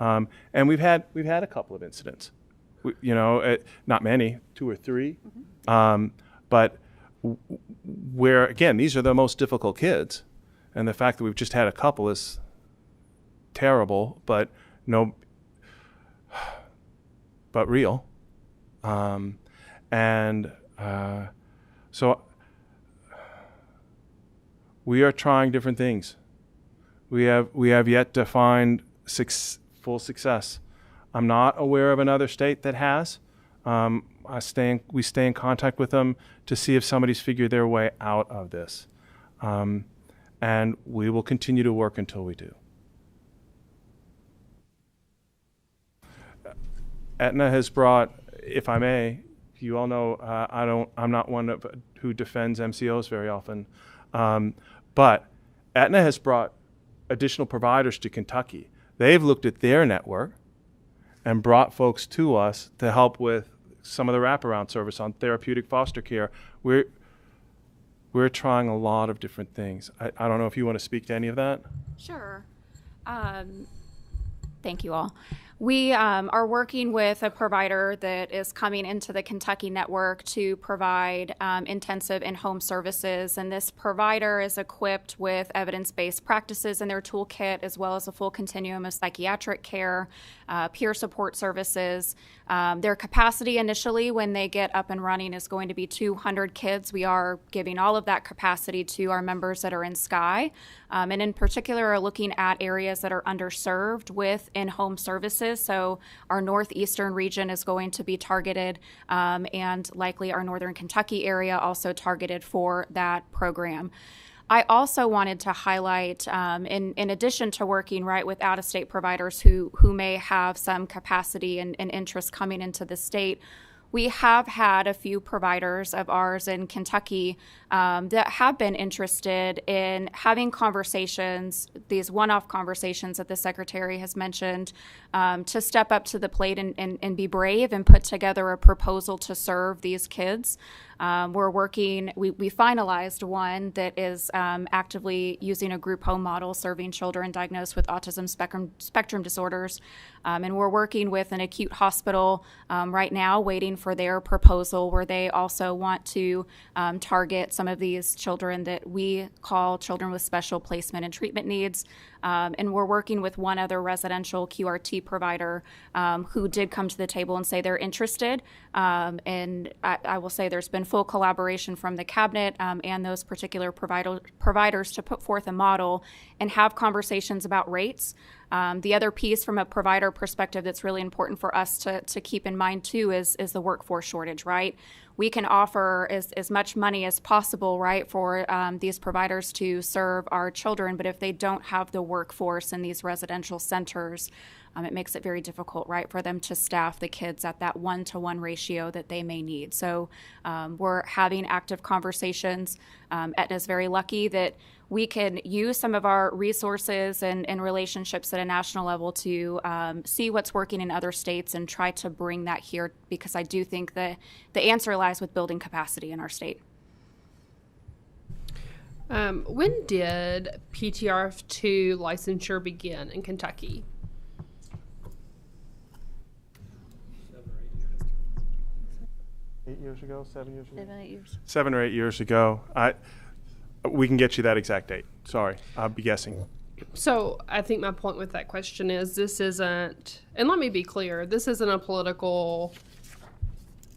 And we've had a couple of incidents, not many, 2 or 3, but where, again, these are the most difficult kids. And the fact that we've just had a couple is terrible, but real. So we are trying different things. We have yet to find full success. I'm not aware of another state that has. We stay in contact with them to see if somebody's figured their way out of this. And we will continue to work until we do. Aetna has brought, if I may, you all know I'm not one who defends MCOs very often, but Aetna has brought additional providers to Kentucky. They've looked at their network and brought folks to us to help with some of the wraparound service on therapeutic foster care. We're trying a lot of different things. I don't know if you want to speak to any of that. Sure. Thank you all. We are working with a provider that is coming into the Kentucky network to provide intensive in-home services. And this provider is equipped with evidence-based practices in their toolkit, as well as a full continuum of psychiatric care, peer support services. Their capacity initially when they get up and running is going to be 200 kids. We are giving all of that capacity to our members that are in Sky, and in particular are looking at areas that are underserved with in-home services. So our northeastern region is going to be targeted, and likely our northern Kentucky area also targeted for that program. I also wanted to highlight, in addition to working right with out-of-state providers who may have some capacity and interest coming into the state, we have had a few providers of ours in Kentucky that have been interested in having conversations, these one-off conversations that the Secretary has mentioned, to step up to the plate and be brave and put together a proposal to serve these kids. We're working, we finalized one that is actively using a group home model serving children diagnosed with autism spectrum disorders. And we're working with an acute hospital right now waiting for their proposal, where they also want to target some of these children that we call children with special placement and treatment needs. And we're working with one other residential QRT provider who did come to the table and say they're interested. And I will say there's been full collaboration from the cabinet and those particular providers to put forth a model and have conversations about rates. The other piece from a provider perspective that's really important for us to keep in mind too is the workforce shortage, right? We can offer as much money as possible, right, for these providers to serve our children, but if they don't have the workforce in these residential centers, it makes it very difficult, right, for them to staff the kids at that 1-to-1 ratio that they may need. So we're having active conversations. Aetna's very lucky that we can use some of our resources and relationships at a national level to see what's working in other states and try to bring that here, because I do think that the answer lies with building capacity in our state. When did PTRF2 licensure begin in Kentucky? 8 years ago, 7 years ago? 7, 8 years. 7 or 8 years ago. We can get you that exact date. Sorry, I'll be guessing. So I think my point with that question is this isn't, and let me be clear, this isn't a political,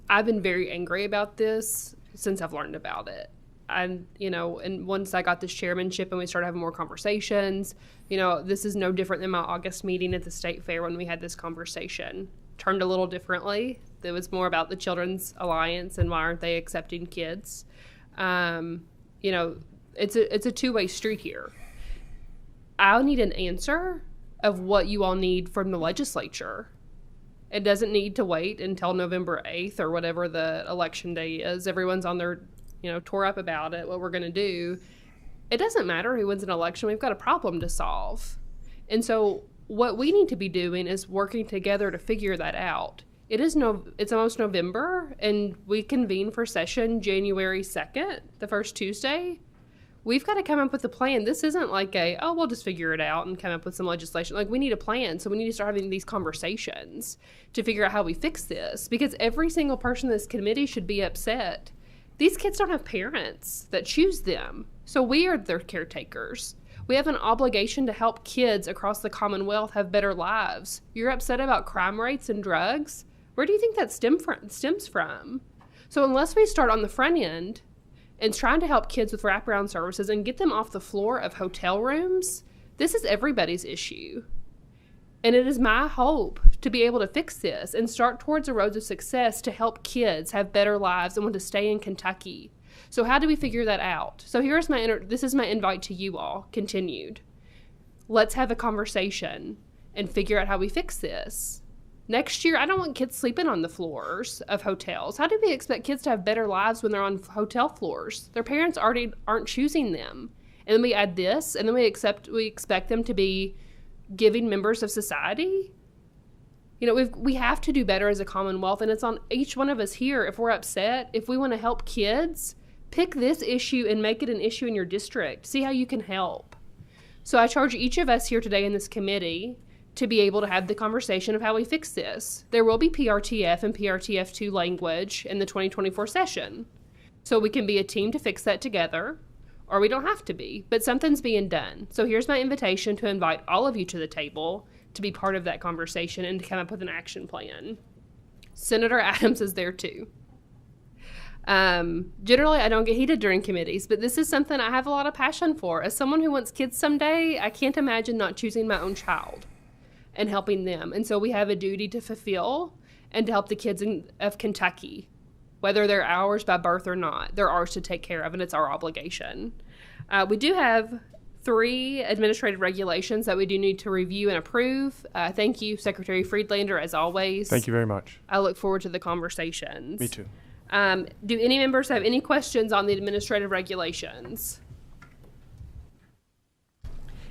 I've been very angry about this since I've learned about it. And, and once I got this chairmanship and we started having more conversations, this is no different than my August meeting at the state fair when we had this conversation. Turned a little differently. It was more about the Children's Alliance and why aren't they accepting kids. It's a two-way street here. I'll need an answer of what you all need from the legislature. It doesn't need to wait until November 8th or whatever the election day is. Everyone's on their, tore up about it, what we're going to do. It doesn't matter who wins an election. We've got a problem to solve. And so what we need to be doing is working together to figure that out. It's almost November, and we convene for session January 2nd, the first Tuesday. We've got to come up with a plan. This isn't like we'll just figure it out and come up with some legislation. Like, we need a plan. So we need to start having these conversations to figure out how we fix this, because every single person in this committee should be upset. These kids don't have parents that choose them. So we are their caretakers. We have an obligation to help kids across the Commonwealth have better lives. You're upset about crime rates and drugs? Where do you think that stems from? So unless we start on the front end and trying to help kids with wraparound services and get them off the floor of hotel rooms, this is everybody's issue. And it is my hope to be able to fix this and start towards the roads of success to help kids have better lives and want to stay in Kentucky. So how do we figure that out? So this is my invite to you all, continued. Let's have a conversation and figure out how we fix this. Next year, I don't want kids sleeping on the floors of hotels. How do we expect kids to have better lives when they're on hotel floors? Their parents already aren't choosing them. And then we add this, and then we expect them to be giving members of society. We have to do better as a Commonwealth, and it's on each one of us here. If we're upset, if we want to help kids, pick this issue and make it an issue in your district. See how you can help. So I charge each of us here today in this committee to be able to have the conversation of how we fix this. There will be PRTF and PRTF2 language in the 2024 session. So we can be a team to fix that together, or we don't have to be, but something's being done. So here's my invitation to invite all of you to the table to be part of that conversation and to come up with an action plan. Senator Adams is there too. Generally, I don't get heated during committees, but this is something I have a lot of passion for. As someone who wants kids someday, I can't imagine not choosing my own child and helping them. And so we have a duty to fulfill and to help the kids of Kentucky, whether they're ours by birth or not. They're ours to take care of, and it's our obligation. We do have 3 administrative regulations that we do need to review and approve. Thank you, Secretary Friedlander, as always. Thank you very much. I look forward to the conversations. Me too. Do any members have any questions on the administrative regulations?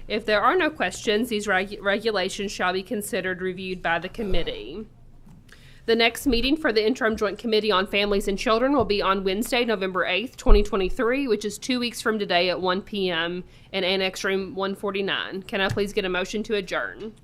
If there are no questions, these regulations shall be considered reviewed by the committee. The next meeting for the Interim Joint Committee on Families and Children will be on Wednesday, November 8th, 2023, which is 2 weeks from today at 1 p.m. in Annex Room 149. Can I please get a motion to adjourn?